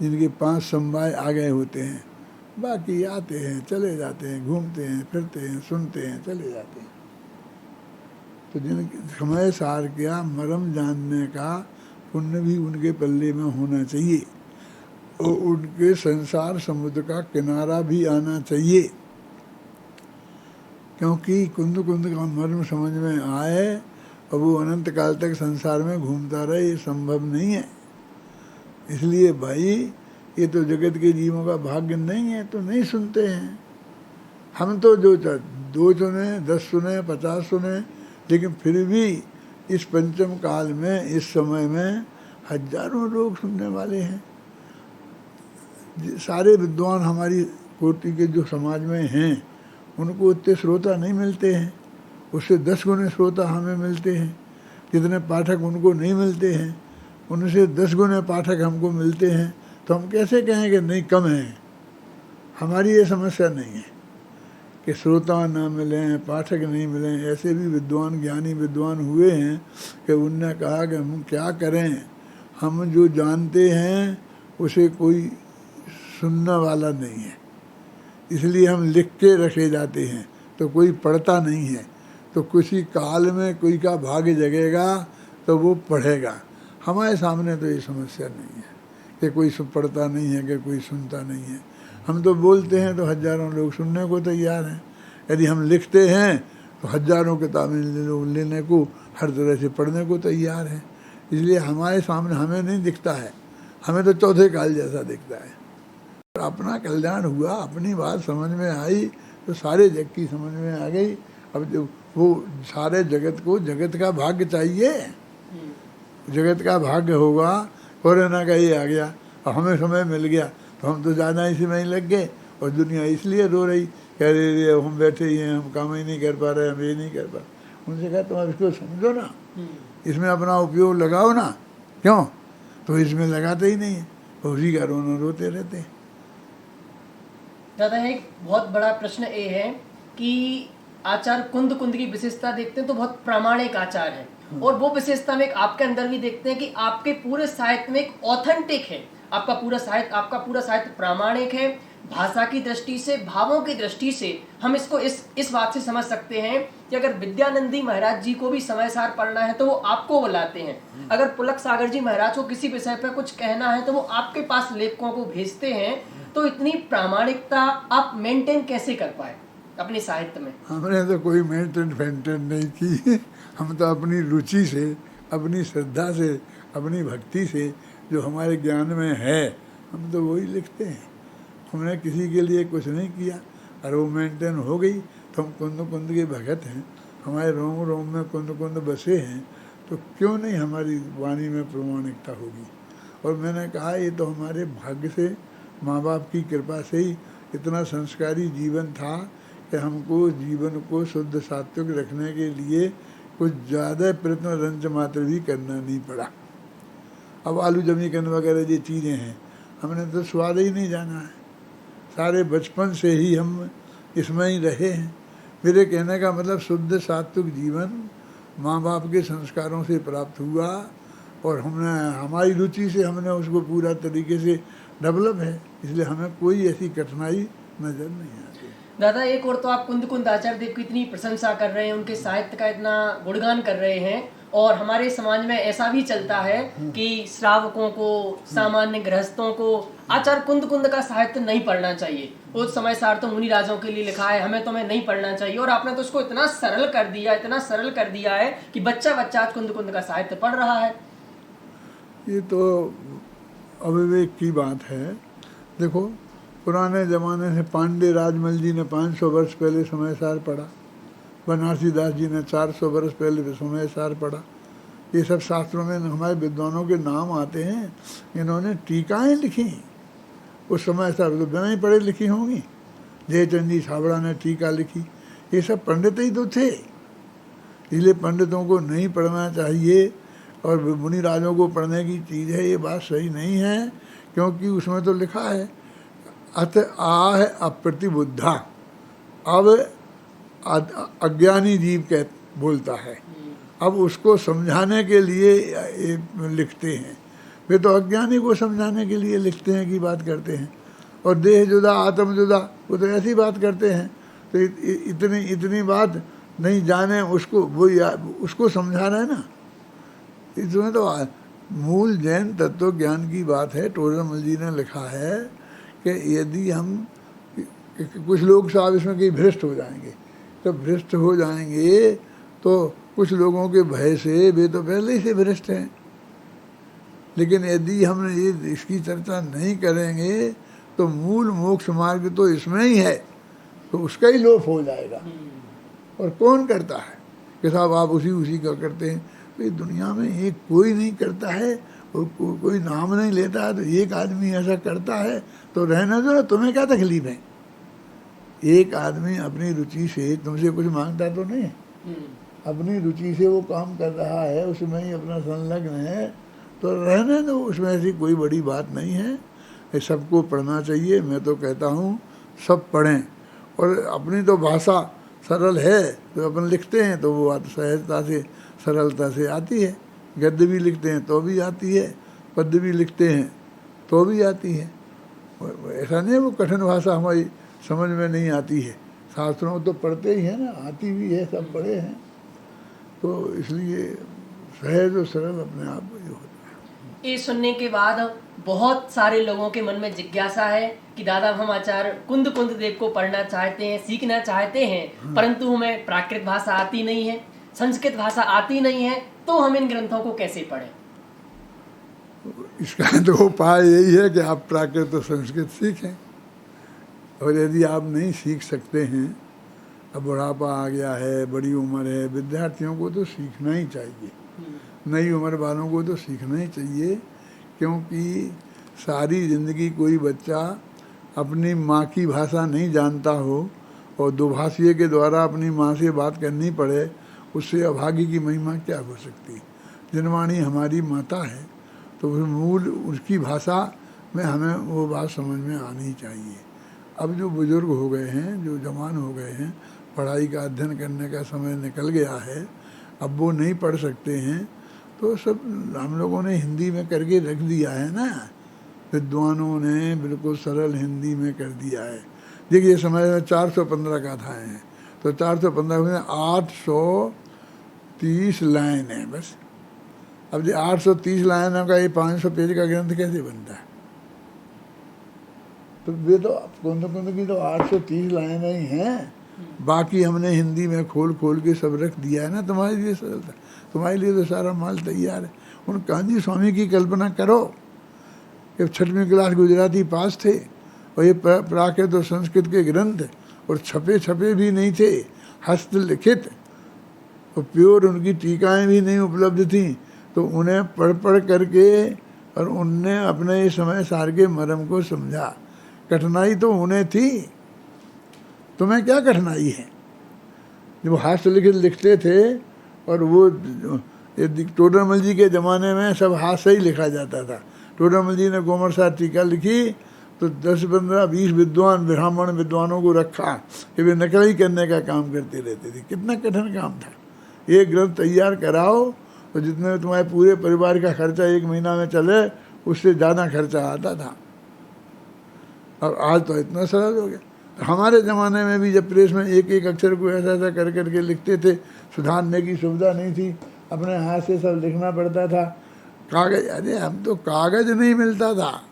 Speaker 2: जिनके 5 समवाय आ गए होते हैं। बाकी आते हैं, चले जाते हैं, घूमते हैं, फिरते हैं, सुनते हैं, चले जाते हैं। तो जिनके समय सार क्या मरम जानने का पुण्य भी उनके पल्ले में होना चाहिए, और उनके संसार समुद्र का किनारा भी आना चाहिए। क्योंकि कुंद कुंद का मर्म समझ में आए और वो अनंत काल तक संसार में घूमता रहे, ये संभव नहीं है। इसलिए भाई ये तो जगत के जीवों का भाग्य नहीं है, तो नहीं सुनते हैं। हम तो जो 2 सुने, 10 सुने, 50 सुने, लेकिन फिर भी इस पंचम काल में, इस समय में हजारों लोग सुनने वाले हैं। सारे विद्वान हमारी कोटि के जो समाज में हैं उनको उतने श्रोता नहीं मिलते हैं, उससे 10 गुने श्रोता हमें मिलते हैं। जितने पाठक उनको नहीं मिलते हैं, उनसे 10 गुने पाठक हमको मिलते हैं। तो हम कैसे कहें कि नहीं, कम है? हमारी ये समस्या नहीं है कि श्रोता ना मिलें, पाठक नहीं मिलें। ऐसे भी विद्वान, ज्ञानी विद्वान हुए हैं कि उनने कहा कि हम क्या करें, हम जो जानते हैं उसे कोई सुनने वाला नहीं है, इसलिए हम लिख के रखे जाते हैं, तो कोई पढ़ता नहीं है। तो किसी काल में कोई का भाग्य जगेगा तो वो पढ़ेगा। हमारे सामने तो ये समस्या नहीं है कि कोई पढ़ता नहीं है, कि कोई सुनता नहीं है। हम तो बोलते हैं तो हजारों लोग सुनने को तैयार हैं, यदि हम लिखते हैं तो हजारों किताबें लोग लेने को, हर तरह से पढ़ने को तैयार हैं। इसलिए हमारे सामने हमें नहीं दिखता है, हमें तो चौथे काल जैसा दिखता है। अपना कल्याण हुआ, अपनी बात समझ में आई तो सारे जग की समझ में आ गई। अब जो वो सारे जगत को जगत का भाग्य चाहिए, जगत का भाग्य होगा, कोरोना का ही आ गया और हमें समय मिल गया तो हम तो ज़्यादा इसी में ही लग गए, और दुनिया इसलिए रो रही, कह रही है हम बैठे ही हैं, हम काम ही नहीं कर पा रहे, हम ये नहीं कर पा रहे। उनसे कहा तुम अब इसको समझो ना, इसमें अपना उपयोग लगाओ ना, क्यों? तो इसमें लगाते ही नहीं है, उसी का रोना रोते रहते हैं।
Speaker 1: दादा एक बहुत बड़ा प्रश्न ये है कि आचार्य कुंद कुंद की विशेषता देखते हैं तो बहुत प्रामाणिक आचार है, और वो विशेषता में एक आपके अंदर भी देखते हैं कि आपके पूरे साहित्य में एक ऑथेंटिक है, आपका पूरा साहित्य प्रामाणिक है। भाषा की दृष्टि से, भावों की दृष्टि से हम इसको इस बात से समझ सकते हैं कि अगर विद्यानंदी महाराज जी को भी समय सार पढ़ना है तो वो आपको बुलाते हैं, अगर पुलक सागर जी महाराज को किसी विषय पर कुछ कहना है तो वो आपके पास लेखकों को भेजते हैं। तो इतनी प्रामाणिकता आप मेंटेन कैसे कर पाए अपने साहित्य में?
Speaker 2: हमने तो कोई मेंटेन नहीं की, हम तो अपनी रुचि से, अपनी श्रद्धा से, अपनी भक्ति से जो हमारे ज्ञान में है हम तो वही लिखते हैं। हमने किसी के लिए कुछ नहीं किया, और वो मेंटेन हो गई तो हम कुंद कुंद के भगत हैं, हमारे रोम रोम में कुंद कुंद बसे हैं, तो क्यों नहीं हमारी वाणी में प्रामाणिकता होगी। और मैंने कहा ये तो हमारे भाग्य से, माँ बाप की कृपा से ही इतना संस्कारी जीवन था कि हमको जीवन को शुद्ध सात्विक रखने के लिए कुछ ज़्यादा प्रयत्न रंच मात्र भी करना नहीं पड़ा। अब आलू जमीकन वगैरह ये चीज़ें हैं, हमने तो स्वाद ही नहीं जाना है, सारे बचपन से ही हम इसमें ही रहे हैं। मेरे कहने का मतलब शुद्ध सात्विक जीवन माँ बाप के संस्कारों से प्राप्त हुआ, और हमने हमारी रुचि से हमने उसको पूरा तरीके से डेवलप है, इसलिए हमें कोई ऐसी कठिनाई नज़र नहीं आती।
Speaker 1: दादा एक और तो आप कुंद कुंद आचार्य देव की इतनी प्रशंसा कर रहे हैं, उनके साहित्य का इतना गुणगान कर रहे हैं, और हमारे समाज में ऐसा भी चलता है कि श्रावकों को, सामान्य गृहस्थों को आचार्य कुंद कुंद का साहित्य नहीं पढ़ना चाहिए, उस समय सार तो मुनि राजों के लिए लिखा है, हमें तो नहीं पढ़ना चाहिए। और आपने तो उसको इतना सरल कर दिया है कि बच्चा आज कुंद कुंद का साहित्य पढ़ रहा है।
Speaker 2: ये तो अविवेक की बात है। देखो पुराने ज़माने से पांडे राजमल जी ने 500 वर्ष पहले समय सार पढ़ा, बनारसी दास जी ने 400 वर्ष पहले समय सार पढ़ा। ये सब शास्त्रों में हमारे विद्वानों के नाम आते हैं, इन्होंने टीकाएँ लिखी, उस समय सार तो बिना ही पढ़े लिखी होंगी। जयचंद जी छाबड़ा ने टीका लिखी, ये सब पंडित ही तो थे, इसलिए पंडितों को नहीं पढ़ना चाहिए और मुनि राजों को पढ़ने की चीज़ है, ये बात सही नहीं है। क्योंकि उसमें तो लिखा है अत आह अप्रतिबुद्धा, अब अज्ञानी जीव कह बोलता है, अब उसको समझाने के लिए लिखते हैं। वे तो अज्ञानी को समझाने के लिए लिखते हैं की बात करते हैं, और देह जुदा आत्म जुदा वो तो ऐसी बात करते हैं। तो इतनी बात नहीं जाने उसको, वो उसको समझा रहे हैं ना। इसमें तो मूल जैन तत्व ज्ञान की बात है। टोडरमल जी ने लिखा है कि यदि हम, कुछ लोग साहब इसमें कहीं भ्रष्ट हो जाएंगे, तो भ्रष्ट हो जाएंगे तो कुछ लोगों के भय से वे तो पहले ही से भ्रष्ट हैं, लेकिन यदि हम ये इसकी चर्चा नहीं करेंगे तो मूल मोक्ष मार्ग तो इसमें ही है, तो उसका ही लोप हो जाएगा। और कौन करता है कि साहब आप उसी का करते हैं। तो ये दुनिया में एक कोई नहीं करता है, और कोई नाम नहीं लेता है, तो एक आदमी ऐसा करता है तो रहना दो, तुम्हें क्या तकलीफ है। एक आदमी अपनी रुचि से तुमसे कुछ मांगता तो नहीं है, अपनी रुचि से वो काम कर रहा है, उसमें ही अपना संलग्न है, तो रहने दो, उसमें ऐसी कोई बड़ी बात नहीं है। ये सबको पढ़ना चाहिए। मैं तो कहता हूँ सब पढ़ें, और अपनी तो भाषा सरल है तो अपन लिखते हैं तो वो बात सहजता से, सरलता से आती है। गद्य भी लिखते हैं तो भी आती है, पद्य भी लिखते हैं तो भी आती है। ऐसा नहीं है वो कठिन भाषा हमारी समझ में नहीं आती है, शास्त्रों तो पढ़ते ही है ना, आती भी है, सब पढ़े हैं। तो इसलिए सहज और सरल अपने आप ये होता है।
Speaker 1: ये सुनने के बाद बहुत सारे लोगों के मन में जिज्ञासा है कि दादा हम आचार्य कुंद कुंद देव को पढ़ना चाहते हैं, सीखना चाहते हैं, परंतु हमें प्राकृत भाषा आती नहीं है, संस्कृत भाषा आती नहीं है, तो हम इन ग्रंथों को कैसे पढ़ें?
Speaker 2: इसका तो उपाय यही है कि आप प्राकृत और संस्कृत सीखें। और यदि आप नहीं सीख सकते हैं, अब बुढ़ापा आ गया है, बड़ी उम्र है, विद्यार्थियों को तो सीखना ही चाहिए, नई उम्र वालों को तो सीखना ही चाहिए। क्योंकि सारी ज़िंदगी कोई बच्चा अपनी माँ की भाषा नहीं जानता हो और दुभाषीय के द्वारा अपनी माँ से बात करनी पड़े, उससे अभागी की महिमा क्या हो सकती है। जनवाणी हमारी माता है, तो उस मूल उसकी भाषा में हमें वो बात समझ में आनी चाहिए। अब जो बुज़ुर्ग हो गए हैं, जो जवान हो गए हैं, पढ़ाई का अध्ययन करने का समय निकल गया है, अब वो नहीं पढ़ सकते हैं, तो सब हम लोगों ने हिंदी में करके रख दिया है ना, विद्वानों ने बिल्कुल सरल हिंदी में कर दिया है। देखिए समय में 415 गाथाएँ हैं, तो 415 में 830 लाइन है बस। अब जो 830 लाइनों का ये 500 पेज का ग्रंथ कैसे बनता है? तो वे तो कुंद कुंद की तो 830 लाइनें ही हैं, बाकी हमने हिंदी में खोल खोल के सब रख दिया है ना तुम्हारे लिए सरलता। तुम्हारे लिए तो सारा माल तैयार है। उन कांजी स्वामी की कल्पना करो कि 6वीं क्लास गुजराती पास थे और ये प्राकृत और संस्कृत के ग्रंथ और छपे भी नहीं थे, हस्तलिखित और प्योर उनकी टीकाएँ भी नहीं उपलब्ध थीं, तो उन्हें पढ़ करके और उनने अपने समय सार के मर्म को समझा। कठिनाई तो उन्हें थी, तुम्हें क्या कठिनाई है? जब हस्तलिखित लिखते थे और वो टोडरमल जी के ज़माने में सब हाथ से ही लिखा जाता था। टोडरमल जी ने गोमर साथ टीका लिखी तो 10, 15, 20 विद्वान ब्राह्मण विद्वानों को रखा कि वे नकल करने का काम करते रहते थे। कितना कठिन काम था। एक ग्रंथ तैयार कराओ तो जितने तुम्हारे पूरे परिवार का खर्चा 1 महीना में चले, उससे ज़्यादा खर्चा आता था। और आज तो इतना सरल हो गया। हमारे ज़माने में भी जब प्रेस में एक एक अक्षर को ऐसा ऐसा कर करके लिखते थे, सुधारने की सुविधा नहीं थी, अपने हाथ से सब लिखना पड़ता था। कागज़, अरे हम तो कागज़ नहीं मिलता था।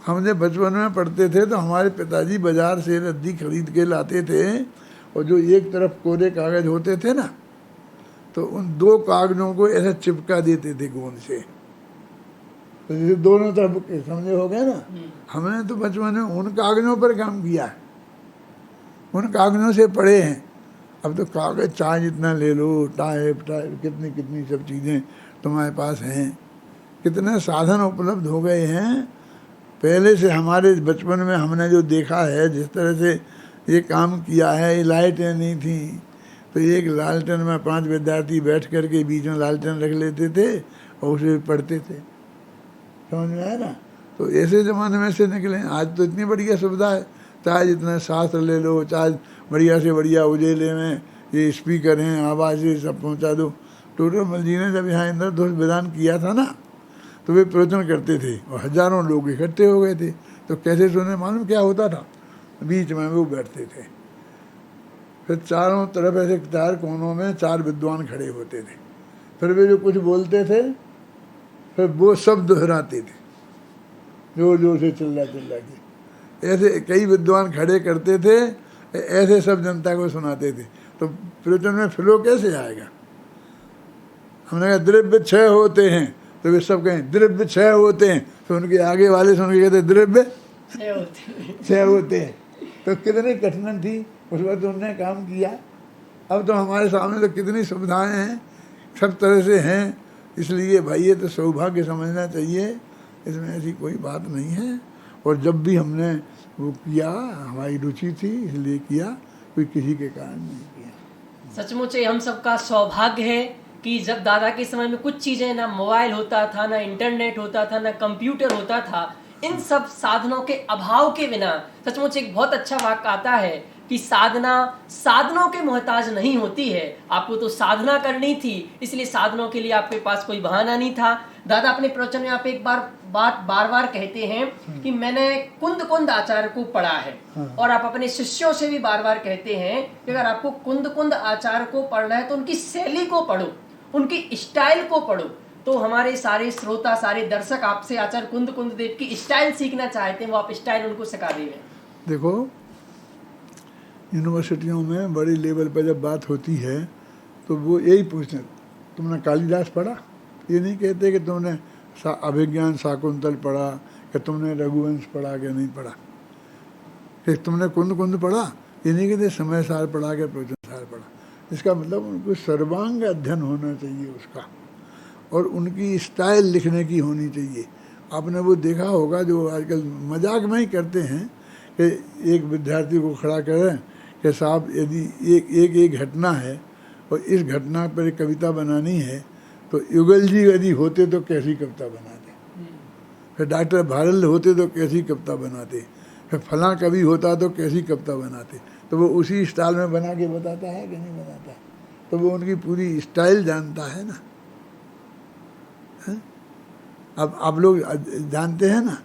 Speaker 2: हम जब बचपन में पढ़ते थे तो हमारे पिताजी बाज़ार से रद्दी खरीद के लाते थे और जो एक तरफ कोरे कागज़ होते थे ना, तो उन 2 कागज़ों को ऐसे चिपका देते थे गोंद से, तो जैसे दोनों तरफ समझे हो गए ना। हमने तो बचपन में उन कागज़ों पर काम किया, उन कागज़ों से पढ़े हैं। अब तो कागज़ चाहे जितना ले लो, टाइप कितनी कितनी सब चीज़ें तुम्हारे पास हैं, कितने साधन उपलब्ध हो गए हैं। पहले से हमारे बचपन में हमने जो देखा है, जिस तरह से ये काम किया है, ये लाइटें नहीं थी, तो एक लालटेन में 5 विद्यार्थी बैठ कर के बीच में लालटेन रख लेते थे और उसे पढ़ते थे। समझ में आया ना? तो ऐसे ज़माने में से निकले। आज तो इतनी बढ़िया सुविधा है, चाहे जितने शास्त्र ले लो, चाहे बढ़िया से बढ़िया उजेले में ये स्पीकर हैं, आवाज़ से सब पहुंचा दो। टोडरमल जी ने जब यहाँ इंद्रधनुष विधान किया था ना, तो वे प्रवचन करते थे और हज़ारों लोग इकट्ठे हो गए थे। तो कैसे सुने? मालूम क्या होता था? बीच में वो बैठते थे, फिर चारों तरफ ऐसे 4 कोनों में 4 विद्वान खड़े होते थे, फिर वे जो कुछ बोलते थे फिर वो सब दोहराते थे, जोर जोर से चिल्ला के। ऐसे कई विद्वान खड़े करते थे, ऐसे सब जनता को सुनाते थे। तो प्रवचन में फ्लो कैसे आएगा? हमने कहा द्रव्य 6 होते हैं, तो वे सब कहें द्रव्य 6 होते हैं, तो उनके आगे वाले सुन के कहते द्रव्य 6 होते हैं। तो कितनी कठिनाई थी उस वक्त उन्होंने काम किया। अब तो हमारे सामने तो कितनी सुविधाएं हैं, सब तरह से हैं। इसलिए भाई ये तो सौभाग्य समझना चाहिए, इसमें ऐसी कोई बात नहीं है। और जब भी हमने वो किया, हमारी रुचि थी इसलिए किया, कोई किसी के कारण नहीं किया।
Speaker 1: सचमुच हम सबका सौभाग्य है कि जब दादा के समय में कुछ चीज़ें, ना मोबाइल होता था, ना इंटरनेट होता था, ना कंप्यूटर होता था, इन सब साधनों के अभाव के बिना सचमुच एक बहुत अच्छा वाक्य आता है कि साधना साधनों के मोहताज नहीं होती है। आपको तो साधना करनी थी, इसलिए साधनों के लिए आपके पास कोई बहाना नहीं था। दादा अपने प्रवचन में आप एक बार बार कहते हैं कि मैंने कुंद कुंद आचार्य को पढ़ा है, और आप अपने शिष्यों से भी बार बार कहते हैं कि अगर आपको कुंद कुंद आचार्य को पढ़ना है तो उनकी शैली को पढ़ो, उनकी स्टाइल को पढ़ो। तो हमारे सारे श्रोता, सारे दर्शक आपसे आचार्य कुंद कुंद देव की स्टाइल सीखना चाहते हैं, वो आप स्टाइल उनको सिखा दीजिए।
Speaker 2: देखो, यूनिवर्सिटियों में बड़ी लेवल पर जब बात होती है तो वो यही पूछते, तुमने कालिदास पढ़ा? ये नहीं कहते कि तुमने अभिज्ञान शाकुंतल पढ़ा, कि तुमने रघुवंश पढ़ा कि नहीं पढ़ा, कि तुमने कुंद कुंद पढ़ा। ये नहीं कहते समय सार पढ़ा कि प्रवचन सार पढ़ा। इसका मतलब उनको सर्वांग अध्ययन होना चाहिए उसका, और उनकी स्टाइल लिखने की होनी चाहिए। आपने वो देखा होगा जो आजकल मजाक में ही करते हैं कि एक विद्यार्थी को खड़ा करें कि साहब यदि एक घटना है और इस घटना पर एक कविता बनानी है तो युगल जी यदि होते तो कैसी कविता बनाते, फिर डॉक्टर भारल होते तो कैसी कविता बनाते, फिर फलां कवि होता तो कैसी कविता बनाते। तो वो उसी स्टाइल में बना के बताता है कि नहीं बताता है? तो वो उनकी पूरी स्टाइल जानता है ना। अब आप लोग जानते हैं ना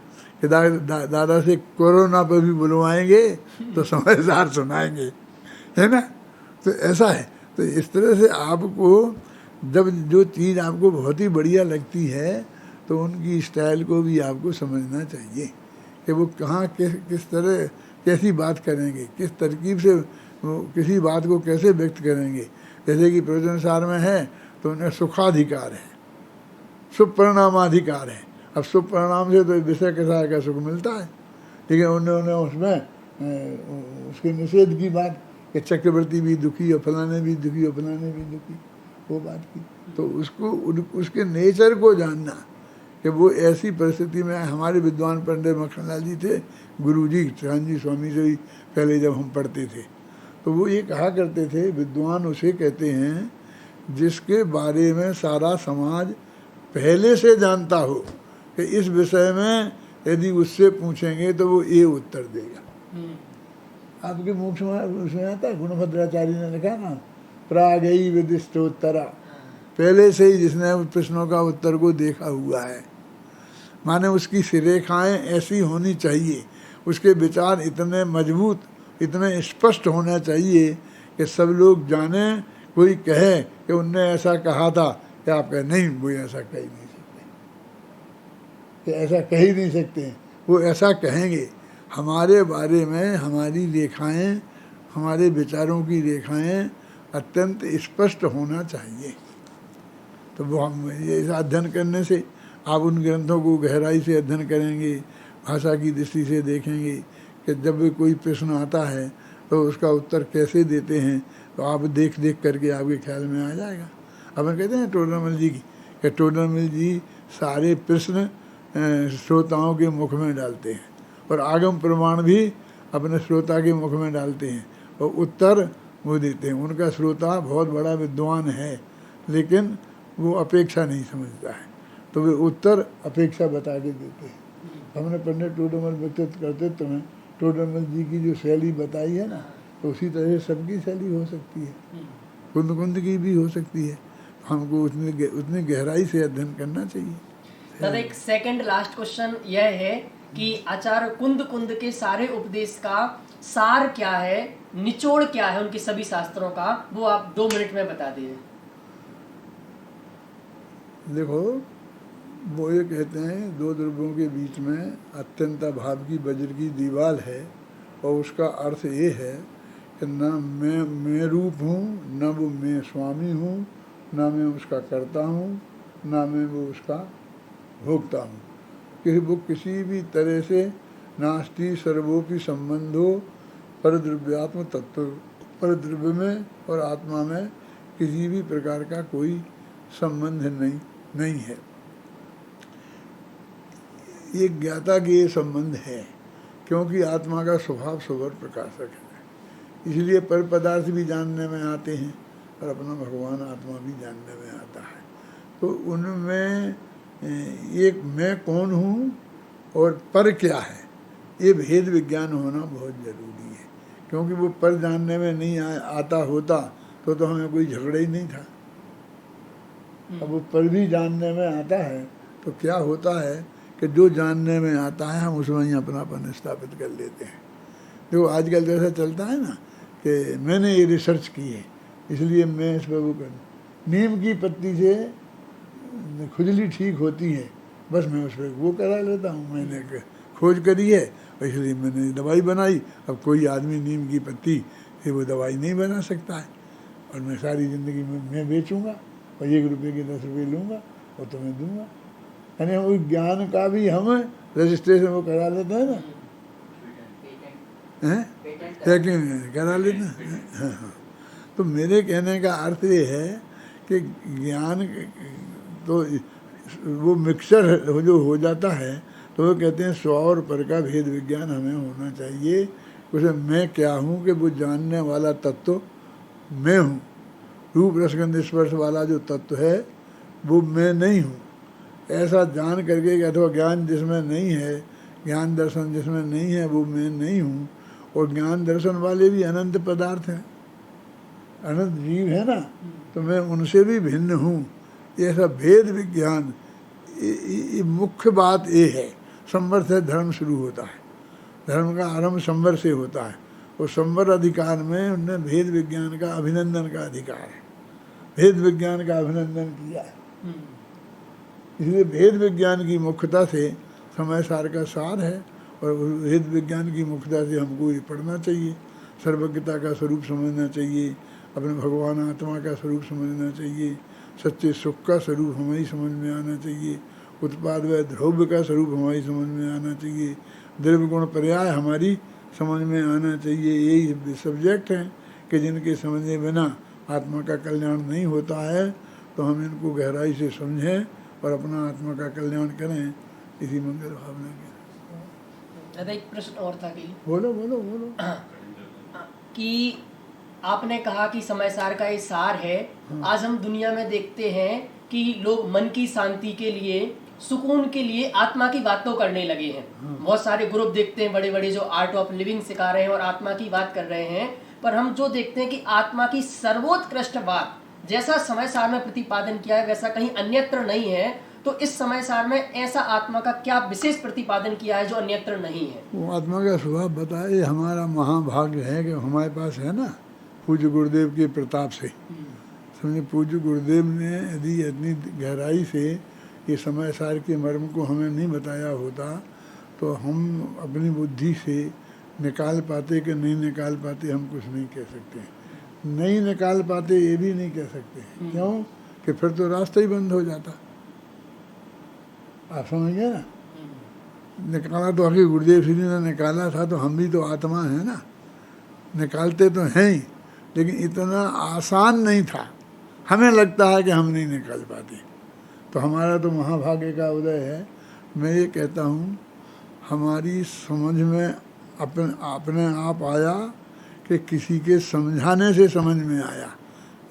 Speaker 2: कि दादा से कोरोना पर भी बुलवाएंगे तो समझदार सुनाएंगे, है ना। तो ऐसा है। तो इस तरह से आपको जब जो चीज़ आपको बहुत ही बढ़िया लगती है तो उनकी स्टाइल को भी आपको समझना चाहिए कि वो कहाँ किस तरह कैसी बात करेंगे, किस तरकीब से वो किसी बात को कैसे व्यक्त करेंगे। जैसे कि प्रवचन सार में है तो उन्हें सुखाधिकार है, शुभ परिणामाधिकार है। अब शुभ परिणाम से तो विषय के साथ का सुख मिलता है, लेकिन उन्होंने उसमें उसके निषेध की बात कि चक्रवर्ती भी दुखी और फलाने भी दुखी और फलाने भी दुखी, वो बात की। तो उसको उसके नेचर को जानना कि वो ऐसी परिस्थिति में। हमारे विद्वान पंडित मक्खनलाल जी थे, गुरुजी चांद स्वामी से भी पहले जब हम पढ़ते थे, तो वो ये कहा करते थे, विद्वान उसे कहते हैं जिसके बारे में सारा समाज पहले से जानता हो कि इस विषय में यदि उससे पूछेंगे तो वो ये उत्तर देगा। आपके मुख में आता है, गुणभद्राचार्य ने लिखा ना, प्रागई विदिष्टोत्तरा, पहले से ही जिसने प्रश्नों का उत्तर को देखा हुआ है। माने उसकी सिरेखाएं ऐसी होनी चाहिए, उसके विचार इतने मजबूत, इतने स्पष्ट होना चाहिए कि सब लोग जाने। कोई कहे कि उनने ऐसा कहा था, कि आप कहे नहीं, वो ऐसा कह ही नहीं सकते, कि ऐसा कह ही नहीं सकते। वो ऐसा कहेंगे हमारे बारे में, हमारी रेखाएं, हमारे विचारों की रेखाएं अत्यंत स्पष्ट होना चाहिए। तो वो हम ये अध्ययन करने से आप उन ग्रंथों को गहराई से अध्ययन करेंगे, भाषा की दृष्टि से देखेंगे कि जब भी कोई प्रश्न आता है तो उसका उत्तर कैसे देते हैं, तो आप देख देख करके आपके ख्याल में आ जाएगा। अब हम कहते हैं टोडरमल जी की, कि टोडरमल जी सारे प्रश्न श्रोताओं के मुख में डालते हैं और आगम प्रमाण भी अपने श्रोता के मुख में डालते हैं और उत्तर वो देते हैं। उनका श्रोता बहुत बड़ा विद्वान है, लेकिन वो अपेक्षा नहीं समझता है, तो वे उत्तर अपेक्षा बता के देते हैं। हमने पंडित टोडरमल व्यक्तित्व कर्तृत्व में टोडरमल जी की जो शैली बताई है ना, तो उसी तरह से सबकी शैली हो सकती है, कुंद कुंद की भी हो सकती है। हमको उतनी गहराई से अध्ययन करना चाहिए।
Speaker 1: दादा एक सेकंड लास्ट क्वेश्चन यह है कि आचार्य कुंद कुंद के सारे उपदेश का सार क्या है, निचोड़ क्या है उनके सभी शास्त्रों का, वो आप 2 मिनट में बता दीजिए।
Speaker 2: देखो, वो ये कहते हैं, दो द्रव्यों के बीच में अत्यंत भाव की वज्र की दीवार है, और उसका अर्थ ये है कि न मैं रूप हूँ, न वो मैं स्वामी हूँ, न मैं उसका कर्ता हूँ, न मैं वो उसका भोगता हूँ। कि वो किसी भी तरह से नास्ति सर्वोपि संबंधो परद्रव्यात्म तत्व, परद्रव्य में और आत्मा में किसी भी प्रकार का कोई संबंध नहीं है। ये ज्ञाता के ये संबंध है, क्योंकि आत्मा का स्वभाव स्ववर प्रकाशक है, इसलिए पर पदार्थ भी जानने में आते हैं और अपना भगवान आत्मा भी जानने में आता है। तो उनमें एक मैं कौन हूँ और पर क्या है, ये भेद विज्ञान होना बहुत ज़रूरी है, क्योंकि वो पर जानने में नहीं आता होता तो हमें कोई झगड़ा ही नहीं था। अब वो पर भी जानने में आता है तो क्या होता है कि जो जानने में आता है हम उसमें ही अपनापन स्थापित कर लेते हैं। देखो आजकल जैसा चलता है ना कि मैंने ये रिसर्च की है इसलिए मैं इस पर वो कर, नीम की पत्ती से खुजली ठीक होती है, बस मैं उस पर वो करा लेता हूँ। मैंने खोज करी है इसलिए मैंने दवाई बनाई। अब कोई आदमी नीम की पत्ती से वो दवाई नहीं बना सकता है, और मैं सारी ज़िंदगी में मैं बेचूंगा और 1 रुपये के 10 रुपये लूँगा और तुम्हें दूंगा। यानी वो ज्ञान का भी हम रजिस्ट्रेशन वो करा लेते हैं ना, हैं पेटेंट करा लेते हैं। हाँ। तो मेरे कहने का अर्थ ये है कि ज्ञान तो वो मिक्सर जो हो जाता है, तो वो कहते हैं 100 और पर का भेद विज्ञान हमें होना चाहिए। उसे मैं क्या हूँ कि वो जानने वाला तत्व मैं हूँ, रूप रसगंध स्पर्श वाला जो तत्व है वो मैं नहीं हूँ। ऐसा जान करके कि अथवा ज्ञान जिसमें नहीं है, ज्ञान दर्शन जिसमें नहीं है वो मैं नहीं हूँ। और ज्ञान दर्शन वाले भी अनंत पदार्थ हैं, अनंत जीव है ना, तो मैं उनसे भी भिन्न हूँ। ऐसा भेद विज्ञान, ये मुख्य बात ये है। संवर से धर्म शुरू होता है, धर्म का आरंभ संवर से होता है, और संवर अधिकार में उनने भेद विज्ञान का अभिनंदन का अधिकार है, भेद विज्ञान का अभिनंदन किया है। इसलिए भेद विज्ञान की मुख्यता से समय सार का सार है, और भेद विज्ञान की मुख्यता से हमको ये पढ़ना चाहिए। सर्वज्ञता का स्वरूप समझना चाहिए, अपने भगवान आत्मा का स्वरूप समझना चाहिए, सच्चे सुख का स्वरूप हमारी समझ में आना चाहिए, उत्पाद व द्रव्य का स्वरूप हमारी समझ में आना चाहिए, द्रव्य गुण पर्याय हमारी समझ में आना चाहिए। यही सब्जेक्ट हैं कि जिनके समझे बिना आत्मा का कल्याण नहीं होता है। तो हम इनको गहराई से समझें और अपना आत्मा का कल्याण करें, इसी मंगल भावना के।
Speaker 1: दादा एक प्रश्न और था कि
Speaker 2: बोलो बोलो बोलो।
Speaker 1: कि आपने कहा कि समय सार का ये सार है। आज हम दुनिया में देखते हैं कि लोग मन की शांति के लिए, सुकून के लिए आत्मा की बात तो करने लगे हैं। बहुत सारे ग्रुप देखते हैं बड़े बड़े जो आर्ट ऑफ लिविंग सिखा रहे हैं और आत्मा की बात कर रहे हैं। पर हम जो देखते हैं कि आत्मा की सर्वोत्कृष्ट बात जैसा समय सार में प्रतिपादन किया है वैसा कहीं अन्यत्र नहीं है। तो इस समय सार में ऐसा आत्मा का क्या विशेष प्रतिपादन किया है जो अन्यत्र नहीं है?
Speaker 2: वो आत्मा का स्वभाव बताए, हमारा महाभाग्य है कि हमारे पास है ना, पूज्य गुरुदेव के प्रताप से। समझे, पूज्य गुरुदेव ने यदि इतनी गहराई से ये समय सार के मर्म को हमें नहीं बताया होता तो हम अपनी बुद्धि से निकाल पाते कि नहीं निकाल पाते, हम कुछ नहीं कह सकते। नहीं निकाल पाते ये भी नहीं कह सकते। क्यों? कि फिर तो रास्ता ही बंद हो जाता। आप समझ गए ना? निकाला तो आखिर गुरुदेव श्री ने निकाला था, तो हम भी तो आत्मा है ना, निकालते तो हैं ही, लेकिन इतना आसान नहीं था। हमें लगता है कि हम नहीं निकाल पाते, तो हमारा तो महाभाग्य का उदय है। मैं ये कहता हूँ हमारी समझ में अपने आप आया कि किसी के समझाने से समझ में आया,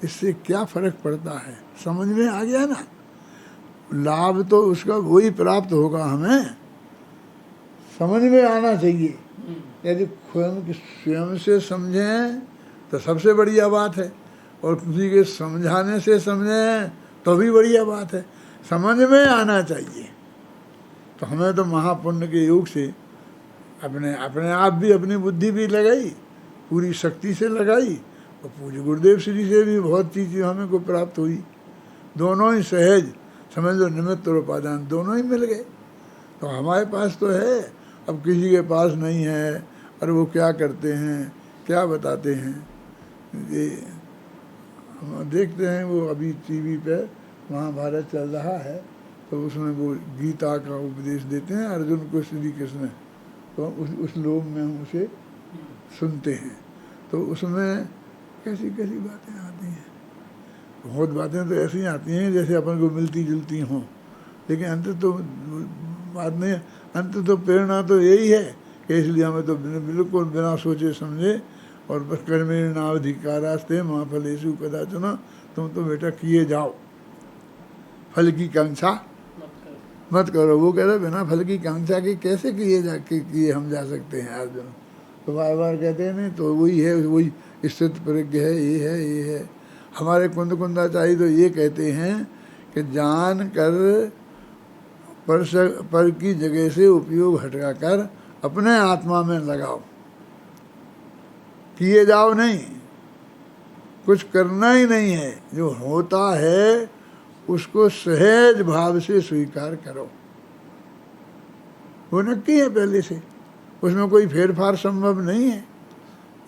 Speaker 2: इससे क्या फर्क पड़ता है? समझ में आ गया ना, लाभ तो उसका वही प्राप्त होगा। हमें समझ में आना चाहिए। यदि स्वयं से समझें तो सबसे बढ़िया बात है, और किसी के समझाने से समझें तो भी बढ़िया बात है। समझ में आना चाहिए। तो हमें तो महापुण्य के योग से अपने आप भी अपनी बुद्धि भी लगाई, पूरी शक्ति से लगाई, और पूज्य गुरुदेव श्री से भी बहुत चीज़ें हमें को प्राप्त हुई। दोनों ही सहज, समझ लो, निमित्त और उपादान दोनों ही मिल गए। तो हमारे पास तो है, अब किसी के पास नहीं है। और वो क्या करते हैं, क्या बताते हैं, ये हम देखते हैं। वो अभी टीवी पे महाभारत चल रहा है, तो उसमें वो गीता का उपदेश देते हैं अर्जुन को श्री कृष्ण, तो उस लोभ में हम उसे सुनते हैं। तो उसमें कैसी कैसी बातें आती हैं। बहुत बातें तो ऐसी आती हैं जैसे अपन को मिलती जुलती हों, लेकिन अंत तो बात नहीं, अंत तो प्रेरणा तो यही है कि इसलिए हमें तो बिल्कुल बिना सोचे समझे, और बस कर्मे नाधिकारास्ते माँ फलेषु कदाचन, तुम तो बेटा किए जाओ, फल की कांक्षा मत करो। वो कह रहे बिना फल की कांक्षा के कैसे किए हम जा सकते हैं अर्जुन? तो बार बार कहते हैं नहीं, तो वही है, वही स्थित प्रज्ञ है, ये है। हमारे कुंदाचार्य तो ये कहते हैं कि जान कर पर की जगह से उपयोग हटा कर अपने आत्मा में लगाओ, किए जाओ नहीं, कुछ करना ही नहीं है। जो होता है उसको सहज भाव से स्वीकार करो। वो नक्की है पहले से, उसमें कोई फेरफार संभव नहीं है।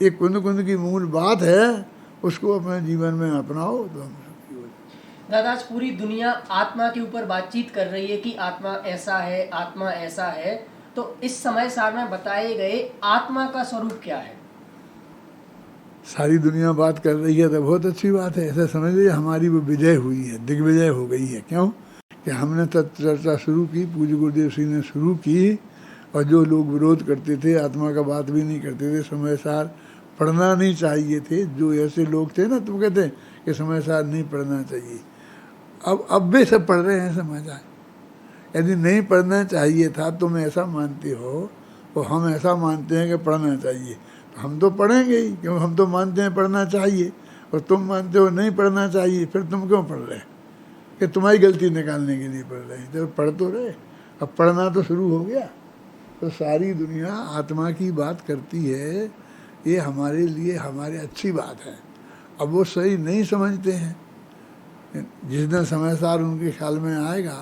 Speaker 2: ये कुंद कुंद की मूल बात है, उसको अपने जीवन में अपनाओ तो हम सुखी हो जाएंगे।
Speaker 1: दादा, आज पूरी दुनिया आत्मा के ऊपर बातचीत कर रही है कि आत्मा ऐसा है, आत्मा ऐसा है, तो इस समय सार में बताए गए आत्मा का स्वरूप क्या है?
Speaker 2: सारी दुनिया बात कर रही है तो बहुत अच्छी बात है। ऐसा समझ लीजिए हमारी वो विजय हुई है, दिग्विजय हो गई है। क्यों कि हमने चर्चा शुरू की, पूज्य गुरुदेव सिंह ने शुरू की, और जो लोग विरोध करते थे, आत्मा का बात भी नहीं करते थे, समय सार पढ़ना नहीं चाहिए थे, जो ऐसे लोग थे ना, तुम कहते कि समय सार नहीं पढ़ना चाहिए, अब भी सब पढ़ रहे हैं समाचार। यदि नहीं पढ़ना चाहिए था, तुम ऐसा मानते हो, और हम ऐसा मानते हैं कि पढ़ना चाहिए, तो हम तो पढ़ेंगे ही, क्योंकि हम तो मानते हैं पढ़ना चाहिए, और तुम मानते हो नहीं पढ़ना चाहिए, फिर तुम क्यों पढ़ रहे? कि तुम्हारी गलती निकालने के लिए पढ़ रहे हैं। जब पढ़ तो रहे, अब पढ़ना तो शुरू हो गया। तो सारी दुनिया आत्मा की बात करती है, ये हमारे लिए हमारे अच्छी बात है। अब वो सही नहीं समझते हैं। जिस दिन समय सार उनके ख्याल में आएगा,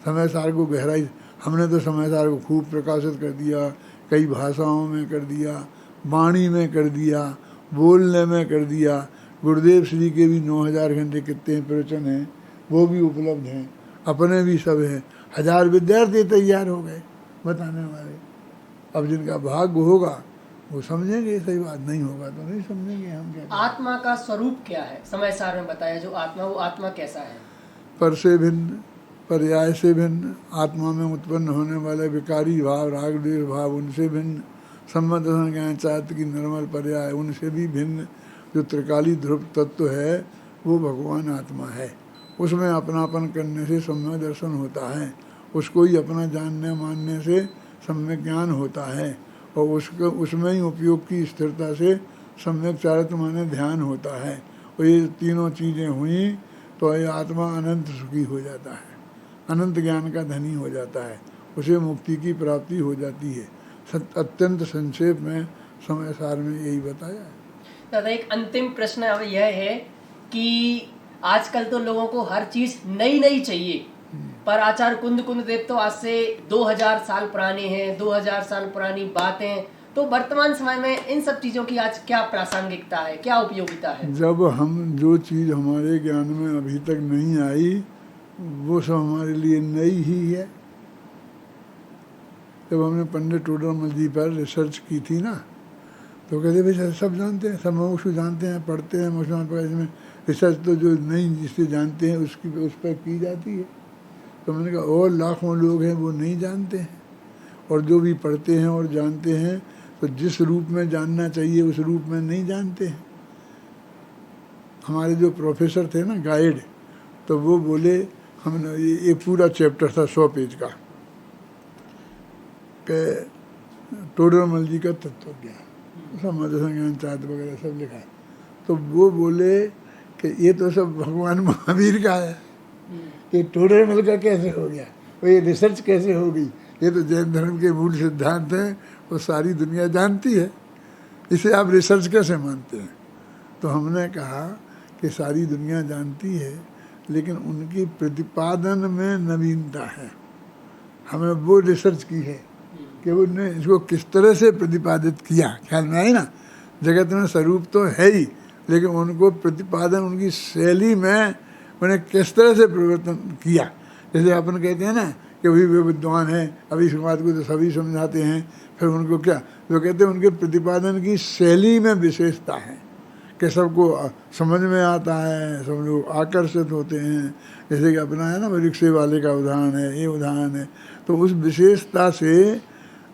Speaker 2: समय सार को गहराई, हमने तो समय सार को खूब प्रकाशित कर दिया, कई भाषाओं में कर दिया, वाणी में कर दिया, बोलने में कर दिया। गुरुदेव श्री के भी 9000 घंटे कितने प्रवचन हैं, वो भी उपलब्ध हैं, अपने भी सब हैं। 1000 विद्यार्थी तैयार हो गए बताने वाले। अब जिनका भाग्य होगा वो समझेंगे, सही बात, नहीं होगा तो नहीं समझेंगे। हम क्या
Speaker 1: आत्मा का स्वरूप क्या है? समय सार में बताया जो आत्मा, वो आत्मा कैसा है?
Speaker 2: पर से भिन्न, पर्याय से भिन्न, आत्मा में उत्पन्न होने वाले विकारी भाव, राग द्वेष भाव, उनसे भिन्न, सम्मत ज्ञान चाहत की निर्मल पर्याय, उनसे भी भिन्न। जो त्रिकाली ध्रुव तत्व है वो भगवान आत्मा है। उसमें अपनापन करने से सम्यक दर्शन होता है, उसको ही अपना जानने मानने से सम्यक ज्ञान होता है, और उसको उसमें ही उपयोग की स्थिरता से सम्यक चारित्र माने ध्यान होता है। और ये तीनों चीज़ें हुई तो ये आत्मा अनंत सुखी हो जाता है, अनंत ज्ञान का धनी हो जाता है, उसे मुक्ति की प्राप्ति हो जाती है। अत्यंत संक्षेप में समय सार में यही बताया है।
Speaker 1: दादा, एक अंतिम प्रश्न अब यह है कि आजकल तो लोगों को हर चीज नई नई चाहिए, पर आचार्य कुंद कुंद देव तो आज से 2000 साल पुराने हैं, 2000 साल पुरानी बातें, तो वर्तमान समय में इन सब चीजों की आज क्या प्रासंगिकता है, क्या उपयोगिता है?
Speaker 2: जब हम जो चीज़ हमारे ज्ञान में अभी तक नहीं आई, वो सब हमारे लिए नई ही है। जब हमने पंडित टोडरमल जी पर रिसर्च की थी ना, तो कहते भाई सब जानते हैं, सब मोक्षु जानते हैं, पढ़ते हैं मुसलमान पर, इसमें रिसर्च तो जो नहीं जिससे जानते हैं उसकी उस पर की जाती है। तो मैंने कहा और लाखों लोग हैं वो नहीं जानते हैं, और जो भी पढ़ते हैं और जानते हैं तो जिस रूप में जानना चाहिए उस रूप में नहीं जानते हैं। हमारे जो प्रोफेसर थे ना गाइड, तो वो बोले, हमने ये पूरा चैप्टर था 100 पेज का, कि टोडरमल जी का तत्व ज्ञान, समाज ज्ञान चाहत वगैरह सब लिखा है। तो वो बोले कि ये तो सब भगवान महावीर का है, कि टोडरमल का कैसे हो गया, वो ये रिसर्च कैसे हो गई, ये तो जैन धर्म के मूल सिद्धांत हैं, वो सारी दुनिया जानती है, इसे आप रिसर्च कैसे मानते हैं? तो हमने कहा कि सारी दुनिया जानती है, लेकिन उनकी प्रतिपादन में नवीनता है। हमें वो रिसर्च की है कि उन्होंने इसको किस तरह से प्रतिपादित किया। ख्याल में आई ना, जगत में स्वरूप तो है ही, लेकिन उनको प्रतिपादन उनकी शैली में उन्हें किस तरह से परिवर्तन किया। जैसे अपन कहते हैं ना कि वही वे विद्वान हैं, अभी इस बात को तो सभी समझाते हैं, फिर उनको क्या वो कहते हैं, उनके प्रतिपादन की शैली में विशेषता है कि सबको समझ में आता है, सब लोग आकर्षित होते हैं। जैसे कि अपना है ना रिक्शे वाले का उदाहरण है, ये उदाहरण है। तो उस विशेषता से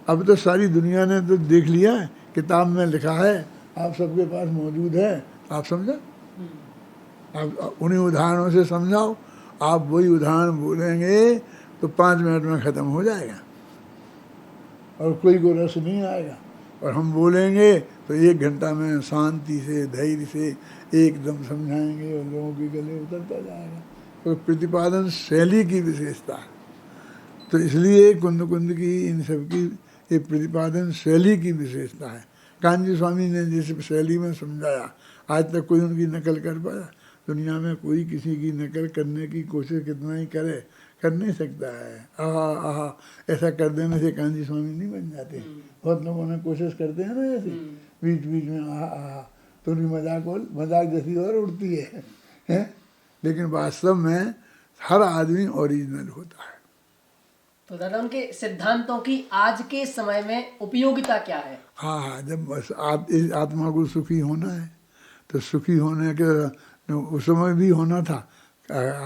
Speaker 2: अब तो सारी दुनिया ने तो देख लिया है, किताब में लिखा है, आप सबके पास मौजूद है, आप समझा, आप उन्हीं उदाहरणों से समझाओ। आप वही उदाहरण बोलेंगे तो 5 मिनट में ख़त्म हो जाएगा और कोई को रस नहीं आएगा, और हम बोलेंगे तो 1 घंटा में शांति से धैर्य से एकदम समझाएंगे और लोगों के गले उतरता जाएगा। तो प्रतिपादन शैली की विशेषता है। तो इसलिए कुंद कुंद की इन सब की ये प्रतिपादन शैली की विशेषता है। कान्जी स्वामी ने जिस शैली में समझाया, आज तक कोई उनकी नकल कर पाया? दुनिया में कोई किसी की नकल करने की कोशिश कितना ही करे, कर नहीं सकता है। आहा आहा ऐसा कर देने से कांजी स्वामी नहीं बन जाते। बहुत लोगों ने कोशिश करते हैं ना, ऐसे बीच बीच में आहा आहा, थोड़ी मजाक जैसी और उड़ती है? लेकिन वास्तव में हर आदमी ओरिजिनल होता है।
Speaker 1: तो दादा उनके सिद्धांतों की आज के समय में उपयोगिता क्या है?
Speaker 2: हाँ हाँ, जब बस इस आत्मा को सुखी होना है तो सुखी होने के उस समय भी होना था,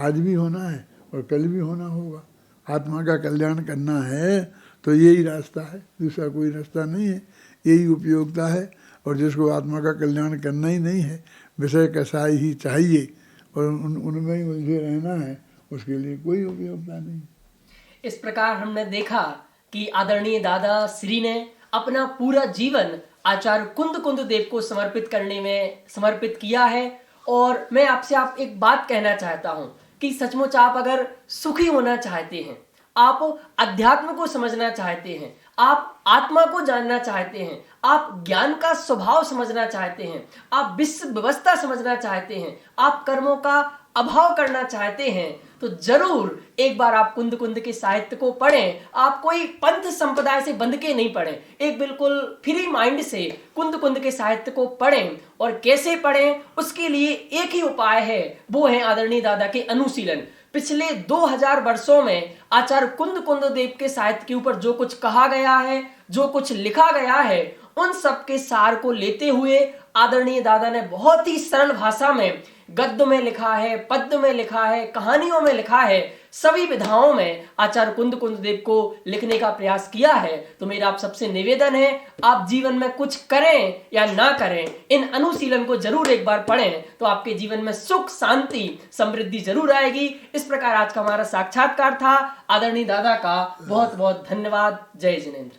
Speaker 2: आज भी होना है और कल भी होना होगा। आत्मा का कल्याण करना है तो यही रास्ता है, दूसरा कोई रास्ता नहीं है, यही उपयोगिता है। और जिसको आत्मा का कल्याण करना ही नहीं है, विषय कसाई ही चाहिए और उनमें ही उलझे रहना है, उसके लिए कोई उपयोगिता नहीं।
Speaker 1: इस प्रकार हमने देखा कि आदरणीय दादा श्री ने अपना पूरा जीवन आचार्य कुंद देव को समर्पित किया है। और मैं आपसे एक बात कहना चाहता हूं कि सचमुच आप अगर सुखी होना चाहते हैं, आप अध्यात्म को समझना चाहते हैं, आप आत्मा को जानना चाहते हैं, आप ज्ञान का स्वभाव समझना चाहते हैं, आप विश्व व्यवस्था समझना चाहते हैं, आप कर्मों का अभाव करना चाहते हैं, तो जरूर एक बार आप कुंद के साहित्य को पढ़ें। आप कोई पंथ संप्रदाय से बंध के नहीं पढ़ें, एक बिल्कुल फ्री माइंड से कुंद के साहित्य को पढ़ें। और कैसे पढ़ें, उसके लिए एक ही उपाय है, वो है आदरणीय दादा के अनुशीलन। पिछले 2000 वर्षों में आचार्य कुंद देव के साहित्य के ऊपर जो कुछ कहा गया है, जो कुछ लिखा गया है, उन सब के सार को लेते हुए आदरणीय दादा ने बहुत ही सरल भाषा में गद्य में लिखा है, पद्य में लिखा है, कहानियों में लिखा है, सभी विधाओं में आचार्य कुंद देव को लिखने का प्रयास किया है। तो मेरा आप सबसे निवेदन है, आप जीवन में कुछ करें या ना करें, इन अनुशीलन को जरूर एक बार पढ़ें, तो आपके जीवन में सुख, शांति, समृद्धि जरूर आएगी। इस प्रकार आज का हमारा साक्षात्कार था। आदरणीय दादा का बहुत बहुत धन्यवाद। जय जिनेंद्र।